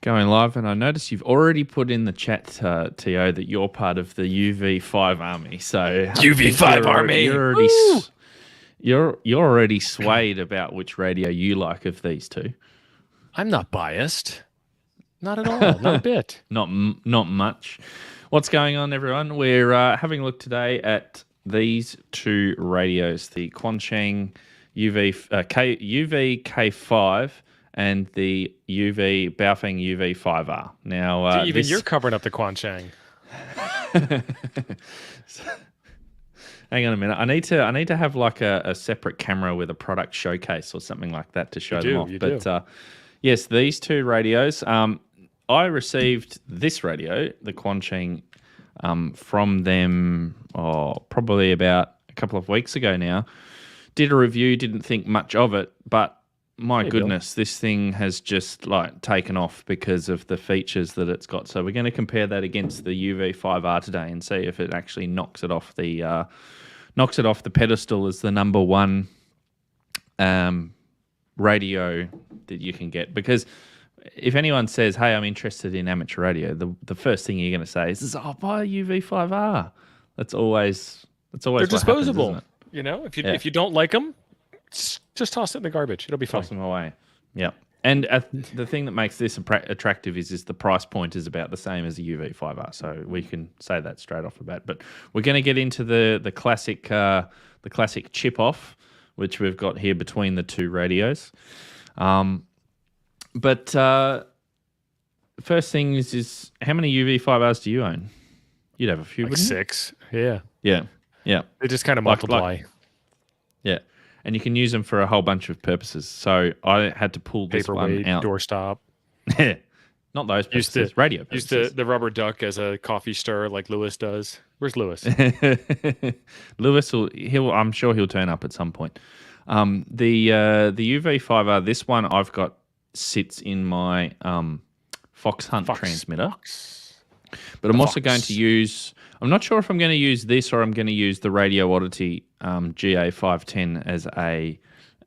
Going live, and I notice you've already put in the chat, To, that you're part of the UV5 army. So UV5 army. You're already swayed about which radio you like of these two. I'm not biased, not at all, not a bit. Not much. What's going on, everyone? We're having a look today at these two radios: the Quansheng UV K5 and the Baofeng UV5R. Now, even you're covering up the Quansheng. Hang on a minute. I need to have like a separate camera with a product showcase or something like that to show them off. But yes, these two radios. I received this radio, the Quansheng, from them probably about a couple of weeks ago now. Did a review, didn't think much of it, but my goodness, this thing has just like taken off because of the features that it's got. So we're going to compare that against the UV5R today and see if it actually knocks it off the pedestal as the number one radio that you can get. Because if anyone says, "Hey, I'm interested in amateur radio," the first thing you're going to say is, "Oh, buy a UV5R." That's always they're disposable. Happens, isn't it? If you don't like them, just toss it in the garbage. It'll be fine. Toss them away. Yeah. And the thing that makes this attractive is the price point is about the same as a UV5R, so we can say that straight off the bat. But we're going to get into the classic chip off, which we've got here between the two radios. But first thing is how many UV5Rs do you own? You'd have a few, like wouldn't 6. Yeah. Yeah. They just kind of multiply. Yeah. And you can use them for a whole bunch of purposes. So I had to pull this Paperweight, one out. Doorstop. Not those purposes. Radio purposes. Use the rubber duck as a coffee stirrer like Lewis does. Where's Lewis? Lewis I'm sure he'll turn up at some point. The UV5R, this one I've got sits in my Fox Hunt transmitter. But I'm also going to use, I'm not sure if I'm going to use this or I'm going to use the Radio Oddity GA510 as a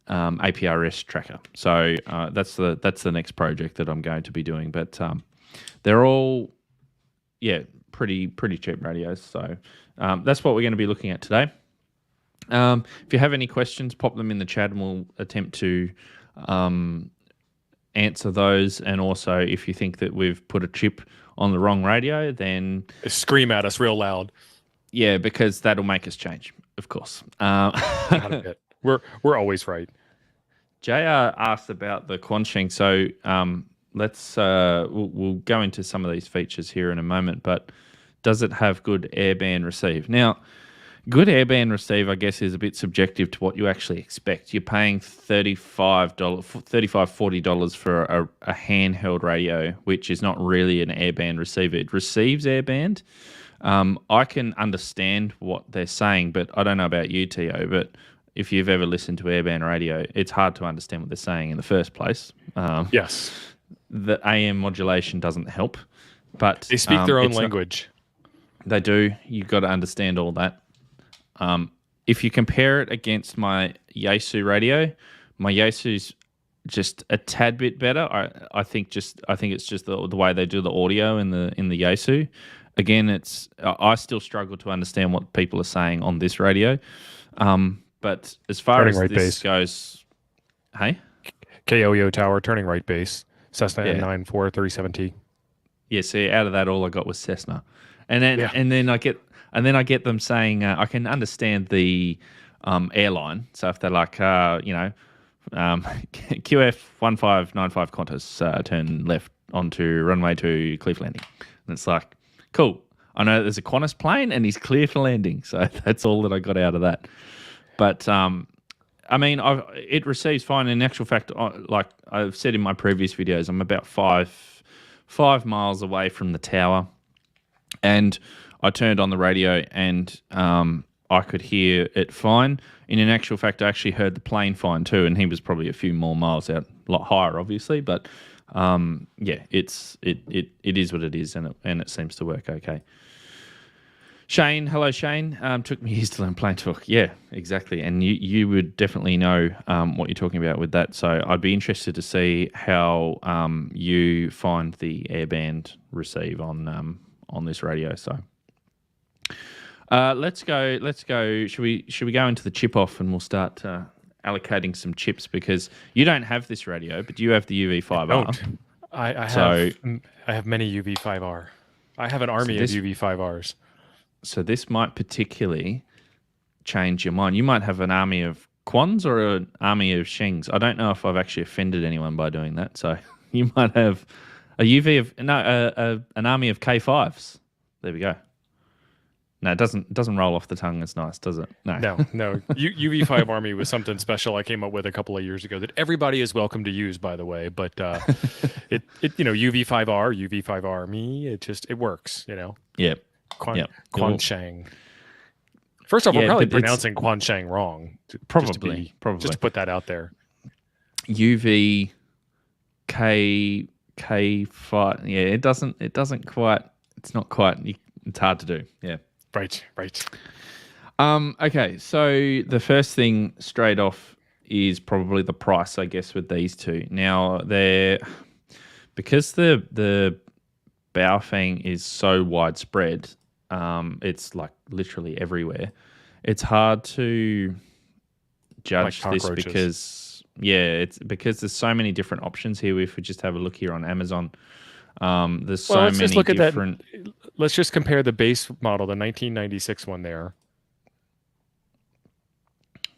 APRS tracker. So that's the next project that I'm going to be doing. But they're all, pretty cheap radios. So that's what we're going to be looking at today. If you have any questions, pop them in the chat and we'll attempt to answer those. And also, if you think that we've put a chip on the wrong radio, then scream at us real loud. Yeah, because that'll make us change, of course. We're always right. JR asked about the Quansheng, so we'll go into some of these features here in a moment. But does it have good airband receive? Now, good airband receive, I guess, is a bit subjective to what you actually expect. You're paying $40 for a handheld radio, which is not really an airband receiver. It receives airband. I can understand what they're saying, but I don't know about you, To, but if you've ever listened to airband radio, it's hard to understand what they're saying in the first place. Yes. The AM modulation doesn't help. But they speak their own language. They do. You've got to understand all that. If you compare it against my Yaesu radio, my Yaesu's just a tad bit better. I think it's just the way they do the audio in the Yaesu. Again, I still struggle to understand what people are saying on this radio. But as far as this goes, hey, KOEO tower turning right base Cessna N9437T. Yeah, see, out of that, all I got was Cessna, and then I get them saying I can understand the airline. So if they're like, QF1595 Qantas, turn left onto runway to clear for landing, and it's like, cool. I know there's a Qantas plane and he's clear for landing, so that's all that I got out of that. But it receives fine. In actual fact, like I've said in my previous videos, I'm about five miles away from the tower, and I turned on the radio and I could hear it fine. And in actual fact, I actually heard the plane fine too, and he was probably a few more miles out, a lot higher, obviously. But it is what it is, and it seems to work okay. Shane, hello Shane. Took me years to learn plane talk. Yeah, exactly. And you would definitely know what you're talking about with that. So I'd be interested to see how you find the Airband receive on this radio. So let's go. Should we go into the chip off and we'll start allocating some chips, because you don't have this radio, but you have the UV5R. I have many UV5R. I have an army of UV5Rs. So this might particularly change your mind. You might have an army of Quans or an army of Shengs. I don't know if I've actually offended anyone by doing that. So you might have an army of K5s. There we go. No, it doesn't roll off the tongue as nice, does it? No. UV5 Army was something special I came up with a couple of years ago that everybody is welcome to use, by the way. But it UV5R, UV5 Army, it works, Yep. Quansheng. First off, we're probably pronouncing Quansheng wrong. Probably. Just to put that out there. UV K5. Yeah, it doesn't quite. It's not quite. It's hard to do. Yeah. Right. Okay, so the first thing straight off is probably the price, I guess, with these two. Now, because the Baofeng is so widespread, it's like literally everywhere. It's hard to judge this because there's so many different options here. If we just have a look here on Amazon, there's so many different. Let's just compare the base model, the 1996 one there,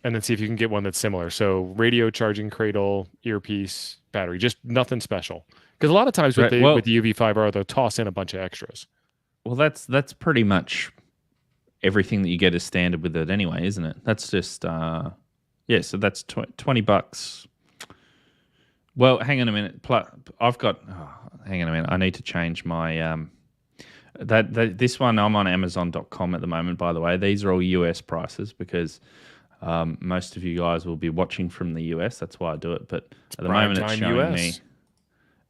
and then see if you can get one that's similar. So radio, charging cradle, earpiece, battery, just nothing special. Because a lot of times with the UV5R, they'll toss in a bunch of extras. Well, that's pretty much everything that you get as standard with it anyway, isn't it? That's just so that's $20. Well, hang on a minute. Hang on a minute. I need to change my this one. I'm on Amazon.com at the moment. By the way, these are all US prices because most of you guys will be watching from the US. That's why I do it. But at the moment, it's showing me.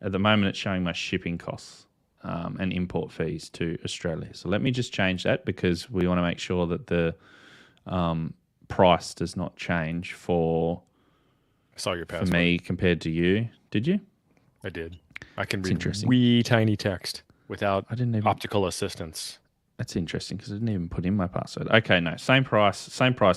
At the moment, it's showing my shipping costs and import fees to Australia. So let me just change that because we want to make sure that the price does not change for. I saw your password. For me compared to you. Did you? I did. I can read wee tiny text without optical assistance. That's interesting because I didn't even put in my password. Okay, no, same price,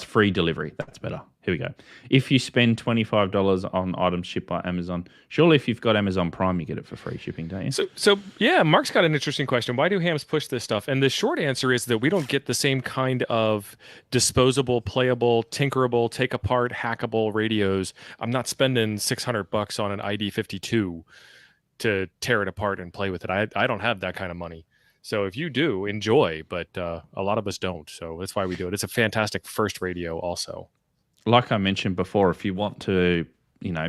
free delivery. That's better. Here we go. If you spend $25 on items shipped by Amazon, surely if you've got Amazon Prime, you get it for free shipping, don't you? So yeah, Mark's got an interesting question. Why do hams push this stuff? And the short answer is that we don't get the same kind of disposable, playable, tinkerable, take apart, hackable radios. I'm not spending $600 on an ID52 to tear it apart and play with it. I don't have that kind of money. So if you do, enjoy, but a lot of us don't. So that's why we do it. It's a fantastic first radio also. Like I mentioned before, if you want to,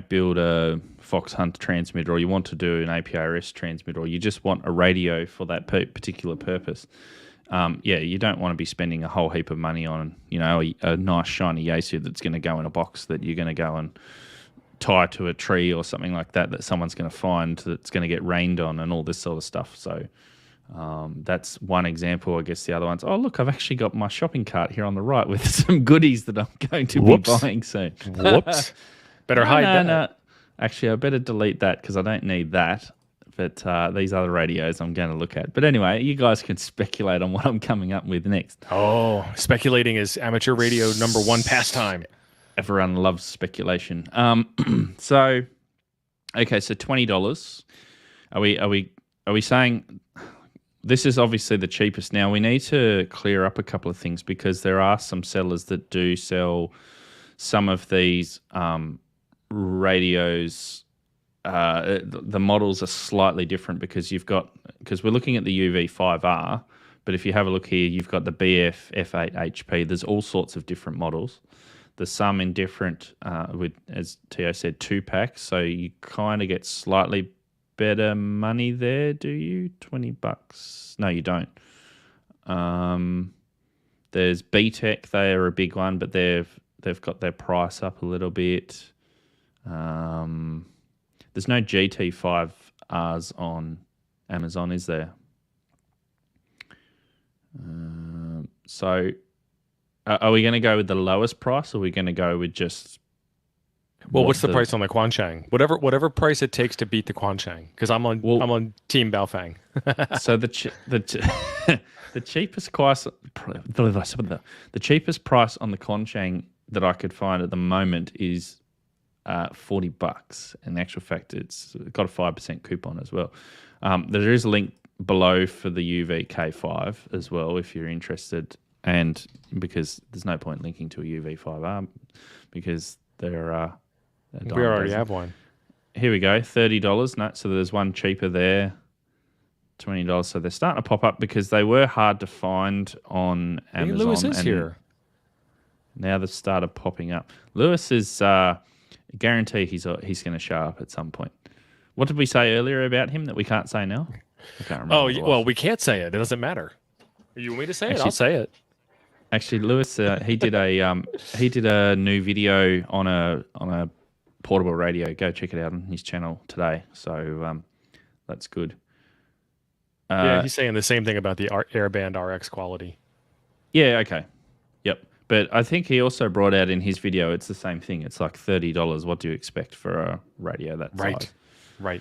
build a Fox Hunt transmitter, or you want to do an APRS transmitter, or you just want a radio for that particular purpose, you don't want to be spending a whole heap of money on, a nice shiny Yaesu that's going to go in a box that you're going to go and tie to a tree or something like that someone's going to find that's going to get rained on and all this sort of stuff. So that's one example. I guess the other one's, oh, look, I've actually got my shopping cart here on the right with some goodies that I'm going to be buying soon. Whoops. Better hide that. No. Actually, I better delete that because I don't need that. But these other radios I'm going to look at. But anyway, you guys can speculate on what I'm coming up with next. Oh, speculating is amateur radio number one pastime. Everyone loves speculation. So $20. Are we saying this is obviously the cheapest? Now we need to clear up a couple of things because there are some sellers that do sell some of these radios. The models are slightly different because we're looking at the UV5R, but if you have a look here, you've got the BF F8HP. There's all sorts of different models. There's some in different, with, as Tio said, 2-packs. So you kind of get slightly better money there, do you? $20? No, you don't. There's BTEC. They are a big one, but they've got their price up a little bit. There's no GT5Rs on Amazon, is there? So are we going to go with the lowest price, or are we going to go with just... Well, what's the price on the Quansheng? Whatever price it takes to beat the Quansheng, because I'm on Team Baofeng. So the cheapest price, the cheapest price on the Quansheng that I could find at the moment is $40. In actual fact, it's got a 5% coupon as well. There is a link below for the UV K5 as well if you're interested, and because there's no point linking to a UV5R because they're we already have one. Here we go, $30. No, so there's one cheaper there, $20. So they're starting to pop up because they were hard to find on Amazon. Hey, Lewis is here. Now they've started popping up. Lewis is guarantee he's going to show up at some point. What did we say earlier about him that we can't say now? I can't remember. Oh, well, we can't say it. It doesn't matter. You want me to say it? I'll say it. Actually, Lewis, he did a new video on a portable radio. Go check it out on his channel today. So that's good. Yeah, he's saying the same thing about the Airband RX quality. Yeah. Okay. Yep. But I think he also brought out in his video, it's the same thing. It's like $30. What do you expect for a radio that size? Right.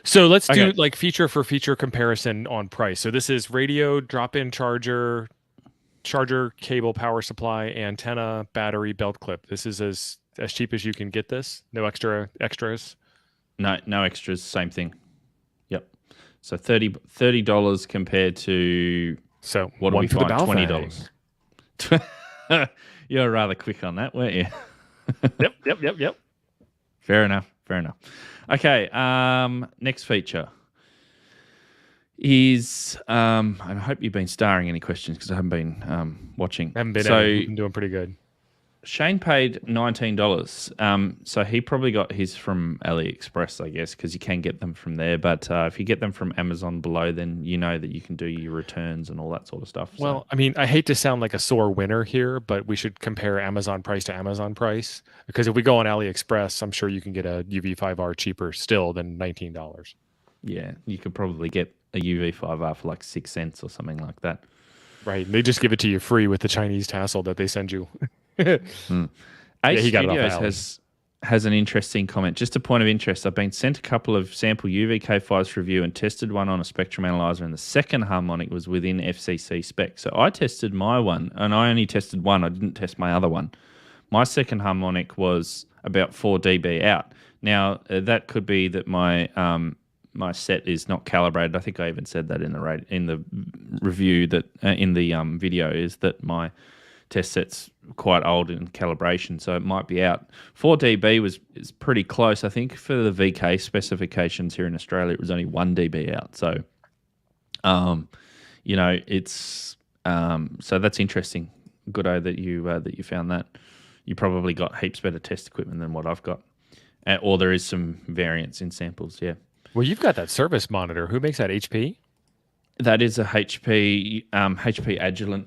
So let's do like feature for feature comparison on price. So this is radio, drop-in charger, cable, power supply, antenna, battery, belt clip. This is as cheap as you can get this. No extras. No extras. Same thing. Yep. So $30 compared to what do we find? $20. You're rather quick on that, weren't you? Yep. Fair enough. Okay, next feature is, I hope you've been starring any questions because I haven't been watching. I've been doing pretty good. Shane paid $19. So he probably got his from AliExpress, I guess, because you can get them from there. But if you get them from Amazon below, then you know that you can do your returns and all that sort of stuff. Well, I mean, I hate to sound like a sore winner here, but we should compare Amazon price to Amazon price. Because if we go on AliExpress, I'm sure you can get a UV5R cheaper still than $19. Yeah, you could probably get a UV5R for like 6 cents or something like that. Right. They just give it to you free with the Chinese tassel that they send you. Ace Studios has an interesting comment. Just a point of interest, I've been sent a couple of sample UVK5s for review and tested one on a spectrum analyzer, and the second harmonic was within FCC spec. So I tested my one, and I only tested one. I didn't test my other one. My second harmonic was about 4 dB out. Now, that could be that my my set is not calibrated. I think I even said that in the review, that in the video, is that my test set's quite old in calibration, so it might be out. 4 dB is pretty close. I think for the VK specifications here in Australia, it was only 1 dB out. So, it's so that's interesting. Goodo that you found that. You probably got heaps better test equipment than what I've got, or there is some variance in samples. Yeah. Well, you've got that service monitor. Who makes that? HP? That is a HP Agilent.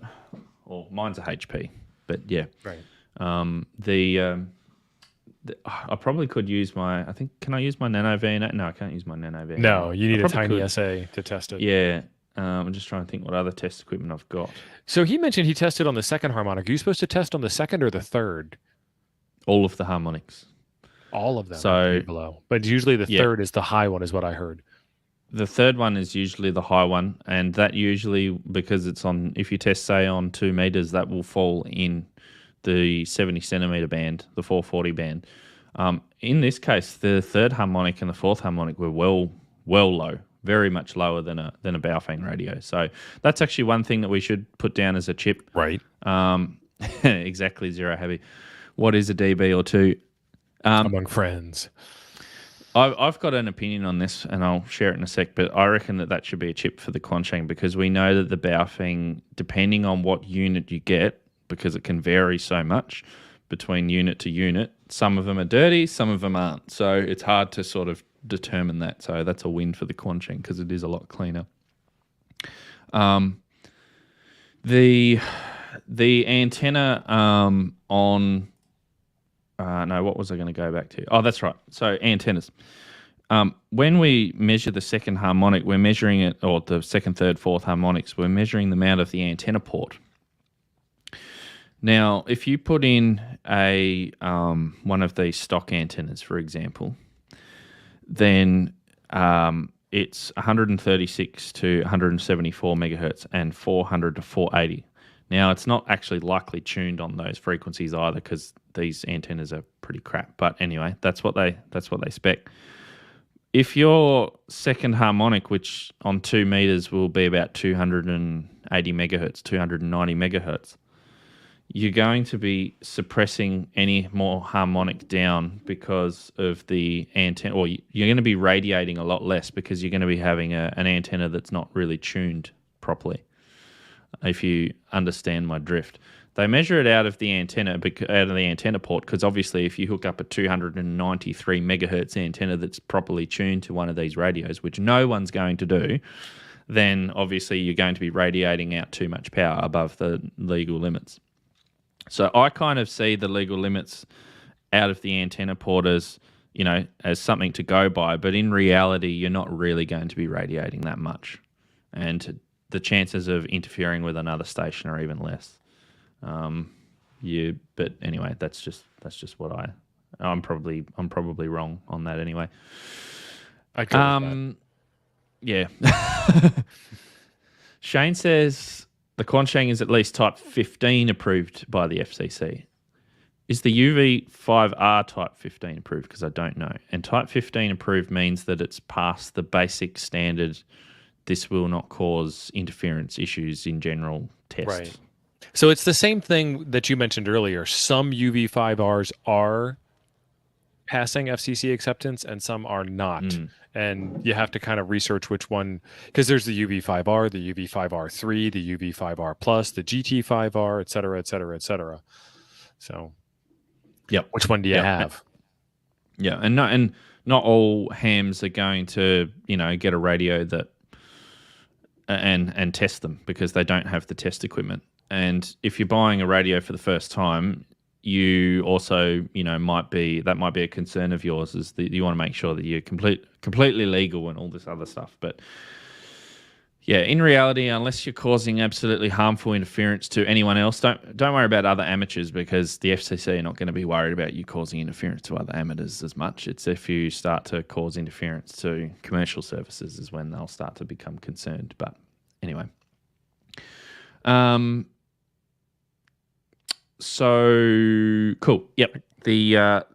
Well, mine's a HP, but yeah. Right. I probably could use my. Can I use my Nano VNA? No, I can't use my Nano VNA. No, you need a tiny SA to test it. Yeah. I'm just trying to think what other test equipment I've got. So he mentioned he tested on the second harmonic. Are you supposed to test on the second or the third? All of the harmonics. All of them. So below, but usually the third is the high one, is what I heard. The third one is usually the high one, and that usually, because it's on, if you test, say, on 2 meters, that will fall in the 70 centimeter band, the 440 band. In this case, the third harmonic and the fourth harmonic were well low, very much lower than a Baofeng radio. So that's actually one thing that we should put down as a chip. Right. Exactly, Zero Heavy. What is a dB or two? Among friends. I've got an opinion on this, and I'll share it in a sec, but I reckon that should be a chip for the Quansheng, because we know that the Baofeng, depending on what unit you get, because it can vary so much between unit to unit, some of them are dirty, some of them aren't. So it's hard to sort of determine that. So that's a win for the Quansheng because it is a lot cleaner. The antenna on... no, what was I going to go back to? Oh, that's right. So antennas. When we measure the second harmonic, we're measuring it, or the second, third, fourth harmonics, we're measuring them out of the antenna port. Now, if you put in a one of these stock antennas, for example, then it's 136 to 174 megahertz and 400 to 480. Now, it's not actually likely tuned on those frequencies either because these antennas are pretty crap. But anyway, that's what they spec. If your second harmonic, which on 2 meters will be about 280 megahertz, 290 megahertz, you're going to be suppressing any more harmonic down because of the antenna, or you're going to be radiating a lot less because you're going to be having an antenna that's not really tuned properly. If you understand my drift, they measure it out of the antenna, port, because obviously if you hook up a 293 megahertz antenna that's properly tuned to one of these radios, which no one's going to do, then obviously you're going to be radiating out too much power above the legal limits. So I kind of see the legal limits out of the antenna port as, as something to go by, but in reality, you're not really going to be radiating that much, and the chances of interfering with another station are even less. But anyway, that's just what I'm probably wrong on that anyway. I go with that. Yeah. Shane says the Quansheng is at least Type 15 approved by the FCC. Is the UV5R Type 15 approved? Because I don't know. And Type 15 approved means that it's past the basic standard. This will not cause interference issues in general test. Right. So it's the same thing that you mentioned earlier. Some UV5Rs are passing FCC acceptance and some are not. And you have to kind of research which one, because there's the UV5R, the UV5R3, the UV5R Plus, the GT5R, et cetera, et cetera, et cetera. So, yep. Which one do you have? Yeah, and not all hams are going to, get a radio that and test them because they don't have the test equipment. And if you're buying a radio for the first time, you also, might be a concern of yours, is that you want to make sure that you're completely legal and all this other stuff. But yeah, in reality, unless you're causing absolutely harmful interference to anyone else, don't worry about other amateurs, because the FCC are not going to be worried about you causing interference to other amateurs as much. It's if you start to cause interference to commercial services is when they'll start to become concerned. But anyway. So cool. Yep. The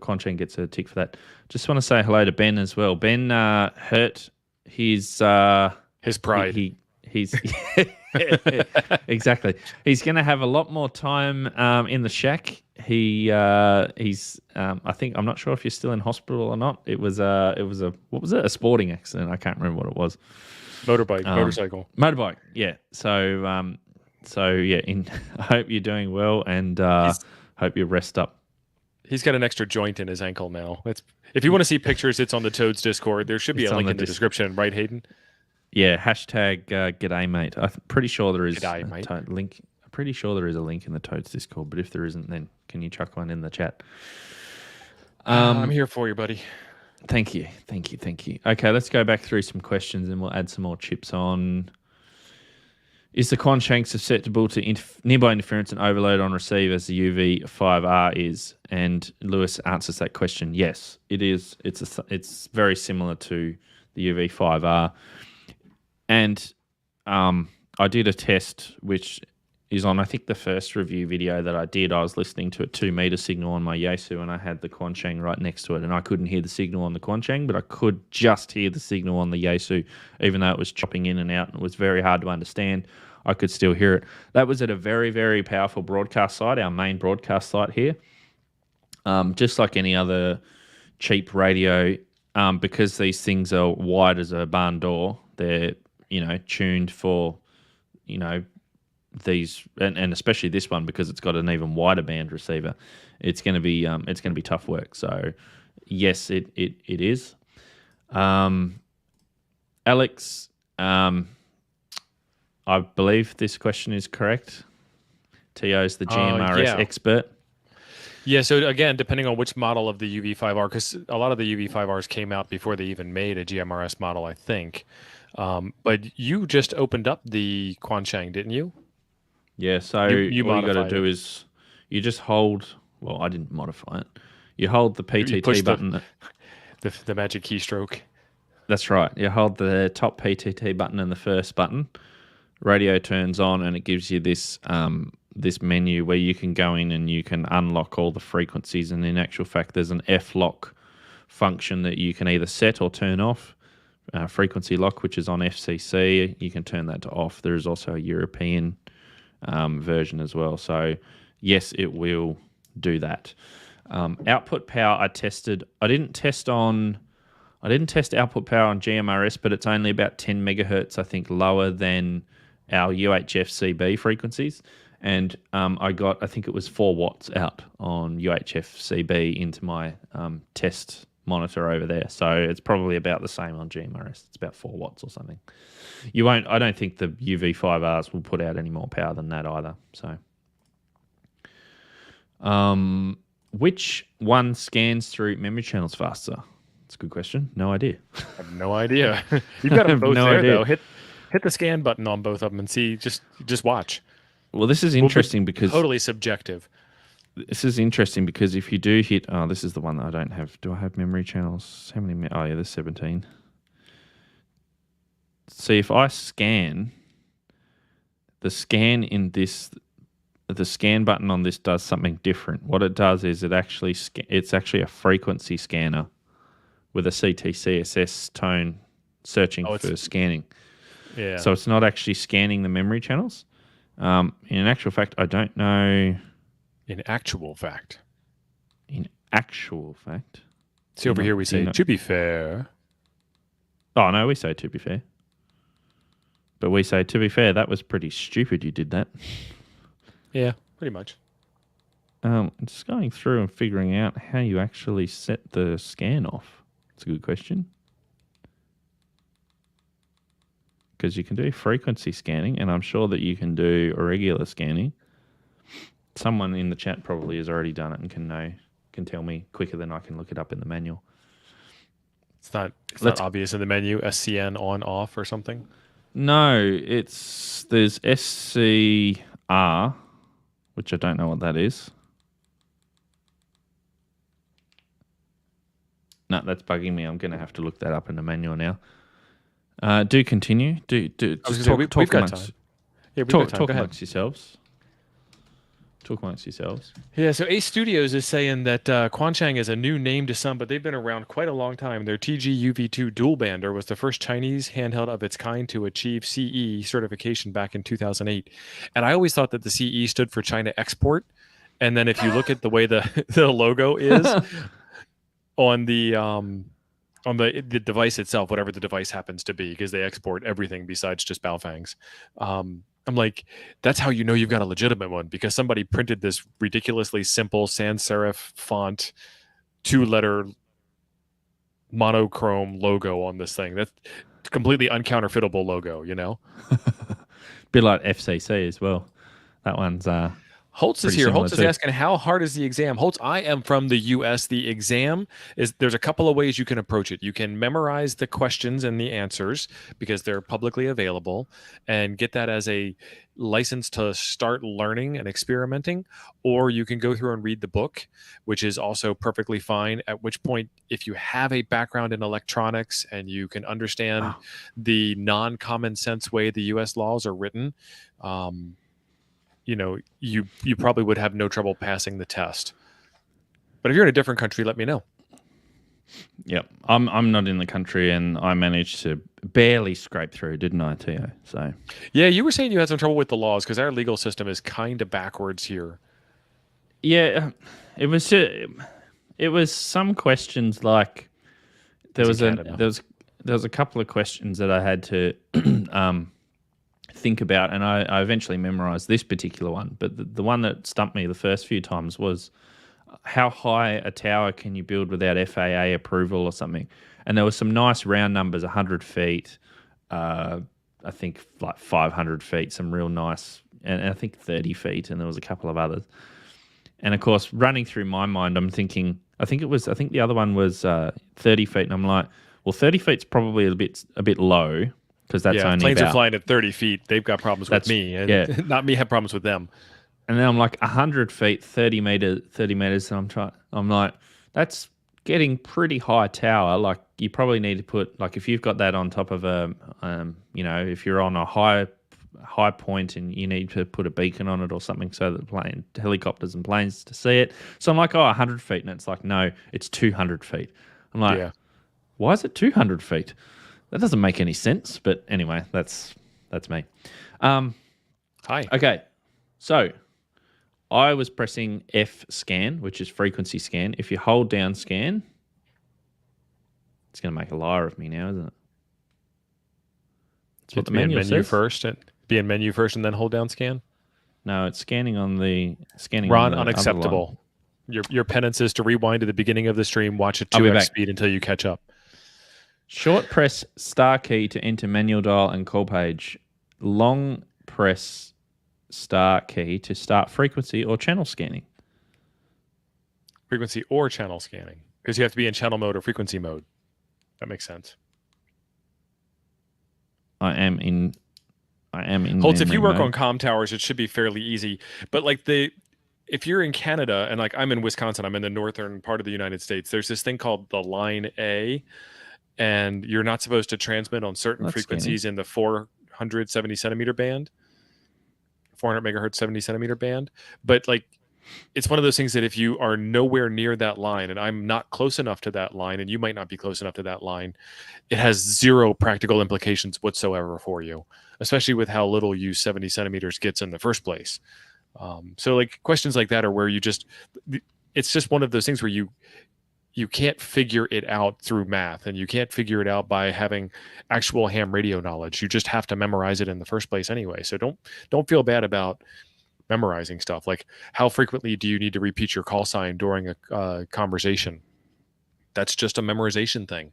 Quansheng gets a tick for that. Just want to say hello to Ben as well. Ben hurt his pride. He's exactly. He's going to have a lot more time in the shack. He's I think, I'm not sure if you're still in hospital or not. It was what was it? A sporting accident. I can't remember what it was. Motorcycle. Motorbike. Yeah. So yeah, I hope you're doing well, and hope you rest up. He's got an extra joint in his ankle now. If you want to see pictures, it's on the Toads Discord. There should be a link in the description, right, Hayden? Yeah, hashtag g'day, mate. I'm pretty sure there is G'day, mate. Link. I'm pretty sure there is a link in the Toads Discord, but if there isn't, then can you chuck one in the chat? I'm here for you, buddy. Thank you. Okay, let's go back through some questions and we'll add some more chips on. Is the Quansheng susceptible to nearby interference and overload on receive as the UV5R is? And Lewis answers that question. Yes, it is. It's very similar to the UV5R. And I did a test, which is on, I think, the first review video that I did. I was listening to a 2 meter signal on my Yaesu, and I had the Quansheng right next to it. And I couldn't hear the signal on the Quansheng, but I could just hear the signal on the Yaesu, even though it was chopping in and out and it was very hard to understand. I could still hear it. That was at a very, very powerful broadcast site, our main broadcast site here. Just like any other cheap radio, because these things are wide as a barn door, they're, tuned for, these, and especially this one, because it's got an even wider band receiver. It's going to be tough work. So yes, it is. Alex, I believe this question is correct. T.O.'s the GMRS expert. Yeah, so again, depending on which model of the UV5R, because a lot of the UV5Rs came out before they even made a GMRS model, I think. But you just opened up the Quansheng, didn't you? Yeah, so You all you got to modified do it. is you just hold. Well, I didn't modify it. You hold the You PTT push button. the magic keystroke. That's right. You hold the top PTT button and the first button. Radio turns on, and it gives you this menu where you can go in and you can unlock all the frequencies. And in actual fact, there's an F lock function that you can either set or turn off. Frequency lock, which is on FCC, you can turn that to off. There is also a European version as well. So yes, it will do that. Output power, I tested. I didn't test output power on GMRS, but it's only about 10 megahertz, I think, lower than our UHF CB frequencies. And I think it was 4 watts out on UHF CB into my test monitor over there. So it's probably about the same on GMRS. It's about 4 watts or something. I don't think the UV5Rs will put out any more power than that either. So, which one scans through memory channels faster? That's a good question. No idea. I have no idea. You've got them both no there idea. though. Hit the scan button on both of them and see. Just watch. Well, this is interesting because totally subjective. This is interesting because if you do hit, this is the one that I don't have. Do I have memory channels? How many? Oh yeah, there's 17. See, if I scan, the scan button on this does something different. What it does is it's actually a frequency scanner with a CTCSS tone searching for scanning. Yeah. So it's not actually scanning the memory channels. In actual fact, I don't know. In actual fact. See, over here we say, to be fair. Oh, no, we say to be fair. But we say, to be fair, that was pretty stupid you did that. Yeah, pretty much. Just going through and figuring out how you actually set the scan off. It's a good question. Because you can do frequency scanning, and I'm sure that you can do irregular scanning. Someone in the chat probably has already done it and can tell me quicker than I can look it up in the manual. It's not obvious in the menu, SCN on off or something? No, there's SCR, which I don't know what that is. No, that's bugging me. I'm going to have to look that up in the manual now. Do continue. We've got time. Yeah, talk amongst yourselves. Talk amongst yourselves. Yeah, so Ace Studios is saying that Quansheng is a new name to some, but they've been around quite a long time. Their TG-UV2 dual bander was the first Chinese handheld of its kind to achieve CE certification back in 2008. And I always thought that the CE stood for China Export. And then if you look at the way the logo is on the device itself, whatever the device happens to be, because they export everything besides just Baofengs. I'm like, that's how you know you've got a legitimate one, because somebody printed this ridiculously simple sans serif font 2-letter monochrome logo on this thing. That's completely uncounterfeitable logo, you know? Bit like FCC as well. That one's Holtz is here. Holtz is asking, how hard is the exam? Holtz, I am from the US. The exam there's a couple of ways you can approach it. You can memorize the questions and the answers because they're publicly available and get that as a license to start learning and experimenting, or you can go through and read the book, which is also perfectly fine, at which point, if you have a background in electronics and you can understand the non-common sense way the US laws are written, you probably would have no trouble passing the test. But if you're in a different country, let me know. Yep. I'm not in the country, and I managed to barely scrape through, didn't I, Tio? So yeah, you were saying you had some trouble with the laws because our legal system is kind of backwards here. Yeah, it was some questions like there was a couple of questions that I had to think about, and I eventually memorized this particular one. But the one that stumped me the first few times was, how high a tower can you build without FAA approval or something? And there were some nice round numbers, 100 feet, I think like 500 feet, some real nice, and I think 30 feet, and there was a couple of others. And of course, running through my mind, I'm thinking, I think the other one was 30 feet, and I'm like, well, 30 feet's probably a bit low. because that's only planes are about, flying at 30 feet. They've got problems with me, and not me have problems with them. And then I'm like 100 feet, 30 meters, and I'm like, that's getting pretty high tower. Like you probably need to put, like if you've got that on top of a, if you're on a high point and you need to put a beacon on it or something so that helicopters and planes to see it. So I'm like, 100 feet. And it's like, no, it's 200 feet. I'm like, why is it 200 feet? That doesn't make any sense. But anyway, that's me. Hi. Okay. So I was pressing F scan, which is frequency scan. If you hold down scan, it's going to make a liar of me now, isn't it? That's what the menu says. Be in menu first and then hold down scan? No, it's scanning on the Ron, unacceptable. Your penance is to rewind to the beginning of the stream, watch at 2x speed until you catch up. Short press star key to enter manual dial and call page. Long press star key to start frequency or channel scanning. Frequency or channel scanning. Because you have to be in channel mode or frequency mode. That makes sense. I am in Holtz, if you work mode. on comm towers, it should be fairly easy. But like if you're in Canada and like I'm in Wisconsin, I'm in the northern part of the United States, there's this thing called the line A, and you're not supposed to transmit on certain frequencies in the 470 centimeter band, 400 megahertz, 70 centimeter band. But like, it's one of those things that if you are nowhere near that line, and I'm not close enough to that line, and you might not be close enough to that line, it has zero practical implications whatsoever for you, especially with how little use 70 centimeters gets in the first place. So like questions like that are where it's just one of those things where you can't figure it out through math, and you can't figure it out by having actual ham radio knowledge. You just have to memorize it in the first place anyway. So don't feel bad about memorizing stuff. Like, how frequently do you need to repeat your call sign during a conversation? That's just a memorization thing.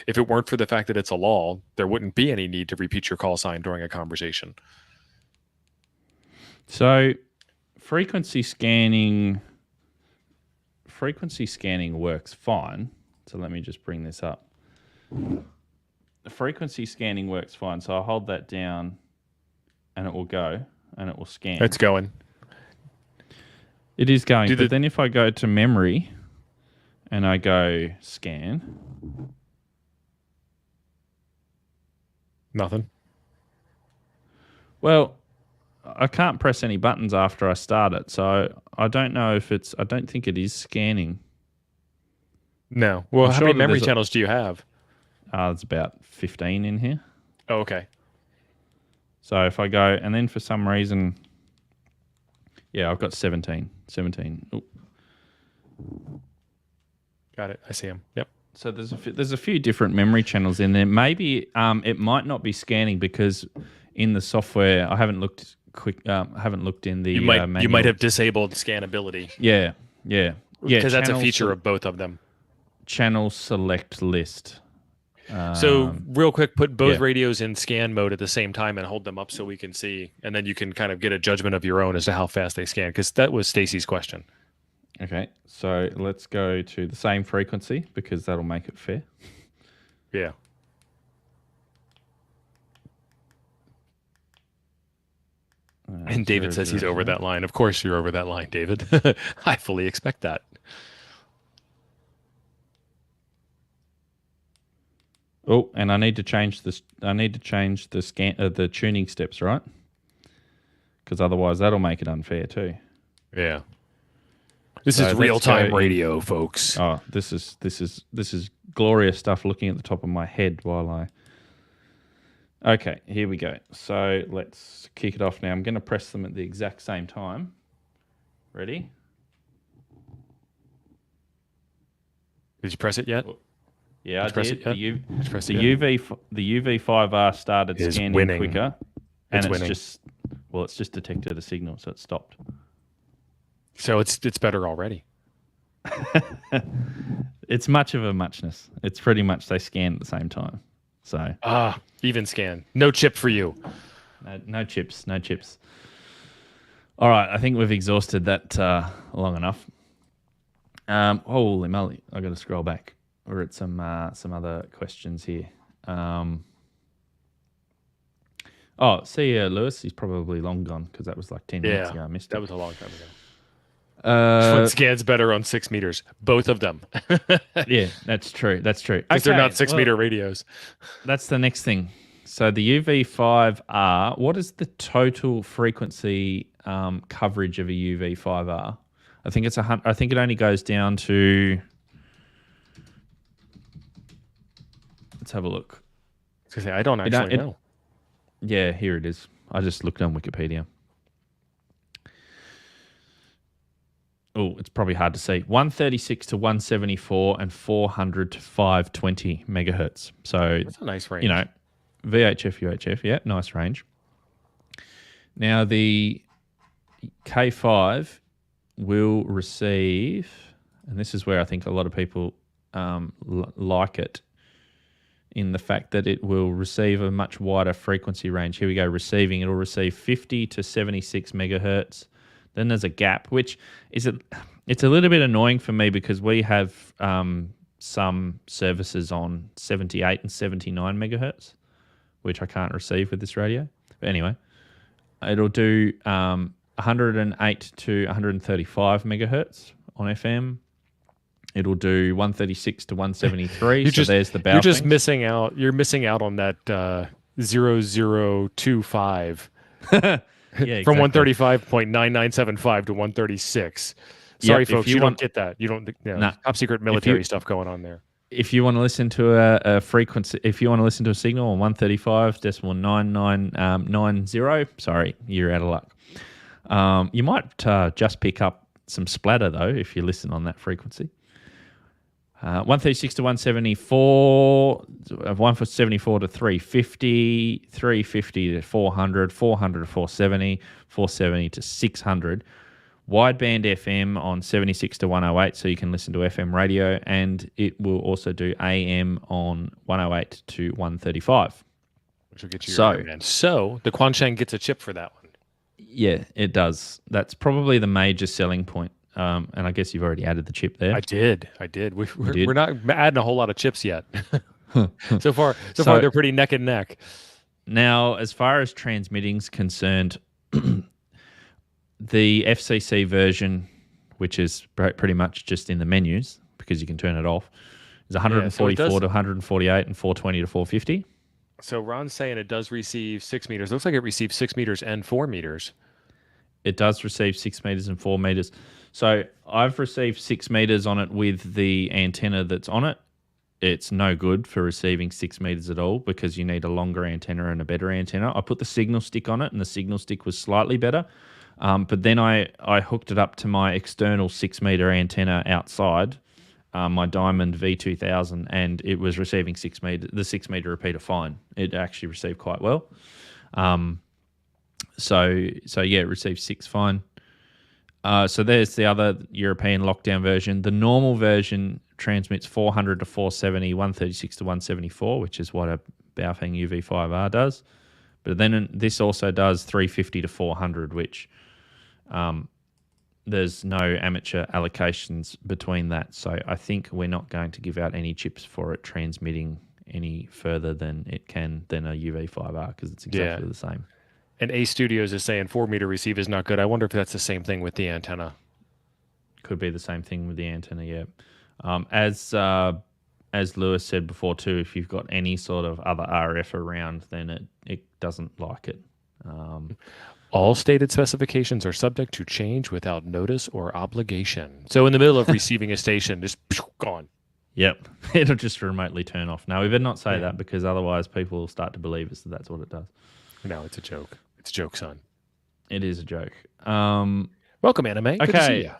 If it weren't for the fact that it's a law, there wouldn't be any need to repeat your call sign during a conversation. So frequency scanning works fine. So let me just bring this up. The frequency scanning works fine. So I'll hold that down and it will go and it will scan. It's going. It is going. But then if I go to memory and I go scan. Nothing. Well, I can't press any buttons after I start it. So I don't know if I don't think it is scanning. No. Well, how many memory channels do you have? There's about 15 in here. Oh, okay. So if I go, and then for some reason, I've got 17. Ooh. Got it. I see them. Yep. So there's a few different memory channels in there. Maybe it might not be scanning because in the software, I haven't looked in the manual. You might have disabled scanability. Yeah. Because that's a feature of both of them. Channel select list. So real quick, put both radios in scan mode at the same time and hold them up so we can see, and then you can kind of get a judgment of your own as to how fast they scan, because that was Stacy's question. Okay, so let's go to the same frequency because that'll make it fair. Yeah. And David says he's over that line. Of course you're over that line, David. I fully expect that. Oh, and I need to change this. I need to change the tuning steps, right? Because otherwise, that'll make it unfair too. Yeah. This is real-time radio, folks. Oh, this is glorious stuff. Looking at the top of my head while I. Okay, here we go. So let's kick it off now. I'm going to press them at the exact same time. Ready? Did you press it yet? Yeah, I did. The UV5R started scanning quicker, and it's just detected a signal, so it stopped. So it's better already. It's much of a muchness. It's pretty much they scan at the same time. So even scan. No chip for you. No chips. All right, I think we've exhausted that long enough. Holy moly! I got to scroll back. We're at some other questions here. Oh, see, Lewis, he's probably long gone because that was like 10 minutes Yeah, ago. I missed that it. was a long time ago. What Uh, scans better on 6 meters? Both of them. yeah, that's true. That's true. Because they're not Okay, 6 meter radios. that's the next thing. So the UV5R, what is the total frequency coverage of a UV5R? I think I think it only goes down to. Let's have a look. I don't actually know. Yeah, here it is. I just looked on Wikipedia. Oh, it's probably hard to see. 136 to 174 and 400 to 520 megahertz. So That's a nice range. You know, VHF, UHF, yeah, nice range. Now the K5 will receive, and this is where I think a lot of people like it, in the fact that it will receive a much wider frequency range. Here we go, receiving. It'll receive 50 to 76 megahertz. Then there's a gap, which it's a little bit annoying for me because we have some services on 78 and 79 megahertz, which I can't receive with this radio. But anyway, it'll do 108 to 135 megahertz on FM. It'll do 136 to There's 173. The Baofeng. You're just missing out. You're missing out on that 0025 Yeah, from 135.9975 to 136. Sorry, folks, you don't get that. You don't. Top secret military stuff going on there. If you want to listen to a frequency, if you want to listen to a signal on 135.9990, sorry, you're out of luck. You might just pick up some splatter though if you listen on that frequency. 136 to 174, 174 to 350, 350 to 400, 400 to 470, 470 to 600. Wideband FM on 76 to 108, so you can listen to FM radio, and it will also do AM on 108 to 135. Which will get you your Airband. So the Quansheng gets a chip for that one. Yeah, it does. That's probably the major selling point. And I guess you've already added the chip there. I did. We're not adding a whole lot of chips yet. So far, they're pretty neck and neck. Now, as far as transmitting's concerned, the FCC version, which is pretty much just in the menus because you can turn it off, is 144 to 148 and 420 to 450. So Ron's saying it does receive 6 meters. Looks like it receives 6 meters and 4 meters. It does receive 6 meters and 4 meters. So I've received 6 meters on it with the antenna that's on it. It's no good for receiving 6 meters at all because you need a longer antenna and a better antenna. I put the signal stick on it, and the signal stick was slightly better. But then I hooked it up to my external 6 meter antenna outside, my Diamond V2000, and it was receiving 6 meter, the 6 meter repeater fine. It actually received quite well. So yeah, it received 6 fine. So there's the other European lockdown version. The normal version transmits 400 to 470, 136 to 174, which is what a Baofeng UV5R does. But then this also does 350 to 400, which there's no amateur allocations between that. So I think we're not going to give out any chips for it transmitting any further than a UV5R because it's exactly the same. And A Studios is saying 4 meter receive is not good. I wonder if that's the same thing with the antenna. Could be the same thing with the antenna, yeah. As Lewis said before too, if you've got any sort of other RF around, then it doesn't like it. All stated specifications are subject to change without notice or obligation. So in the middle of receiving a station, just gone. Yep, it'll just remotely turn off. No, we better not say that because otherwise people will start to believe us that that's what it does. No, it's a joke. It's a joke, son. It is a joke. Welcome, Anime. Good to see you.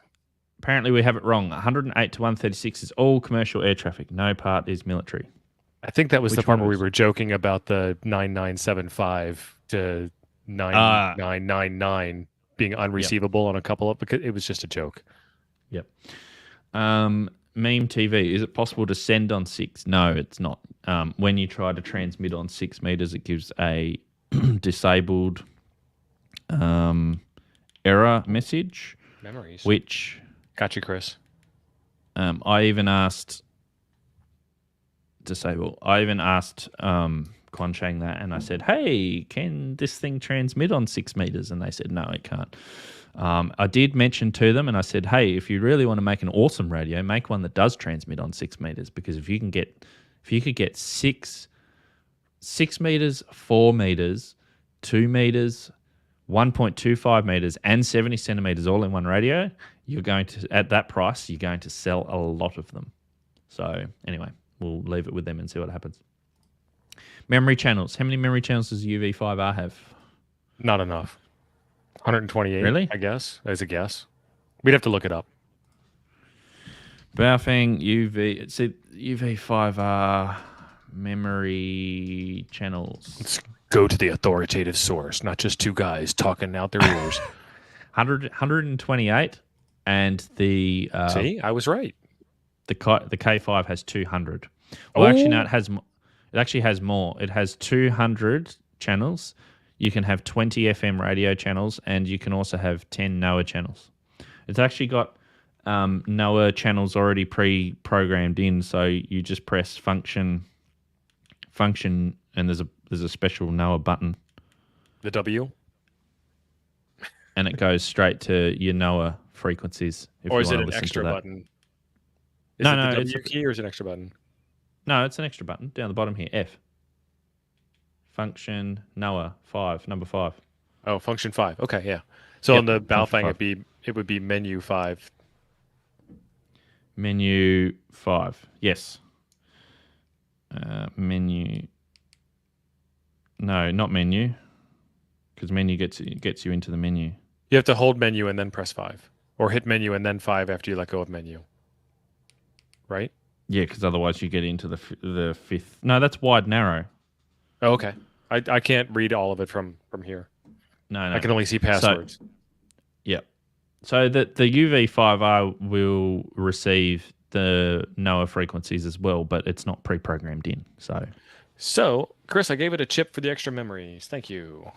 Apparently we have it wrong. 108 to 136 is all commercial air traffic. No part is military. I think that was the part where we were joking about the 9975 to 9999 being unreceivable on a couple of, because it was just a joke. Yep. Meme TV, is it possible to send on 6? No, it's not. When you try to transmit on 6 meters, it gives a disabled error message. Memories. Which... Gotcha, Chris. I even asked disable. I even asked Quansheng that, and I said, hey, can this thing transmit on 6 meters? And they said, no, it can't. I did mention to them, and I said, hey, if you really want to make an awesome radio, make one that does transmit on 6 meters, because if you could get 6 meters, 4 meters, 2 meters, 1.25 meters, and 70 centimeters all in one radio, you're going to, at that price, you're going to sell a lot of them. So anyway, we'll leave it with them and see what happens. Memory channels. How many memory channels does UV5R have? Not enough. 128, Really? I guess, as a guess. We'd have to look it up. Baofeng UV5R memory channels. Let's go to the authoritative source, not just two guys talking out their ears. 128, and the See, I was right. The K5 has 200. Well, actually, no, it actually has more. It has 200 channels. You can have 20 FM radio channels, and you can also have 10 NOAA channels. It's actually got NOAA channels already pre-programmed in, so you just press function, and there's a special NOAA button. The W? And it goes straight to your NOAA frequencies. Or is it an extra button? Is it the W key or is it an extra button? No, it's an extra button down the bottom here. F. Function NOAA 5, number 5. Oh, function 5. Okay, yeah. So on the Baofeng, it would be menu 5. Menu 5. Yes. Menu. No, not menu. Because menu gets you into the menu. You have to hold menu and then press 5. Or hit menu and then 5 after you let go of menu. Right? Yeah, because otherwise you get into the 5th. No, that's wide narrow. Oh, okay. I can't read all of it from here. No. I can only see passwords. Yeah. So the UV5R will receive the NOAA frequencies as well, but it's not pre-programmed in. So, Chris, I gave it a chip for the extra memories. Thank you.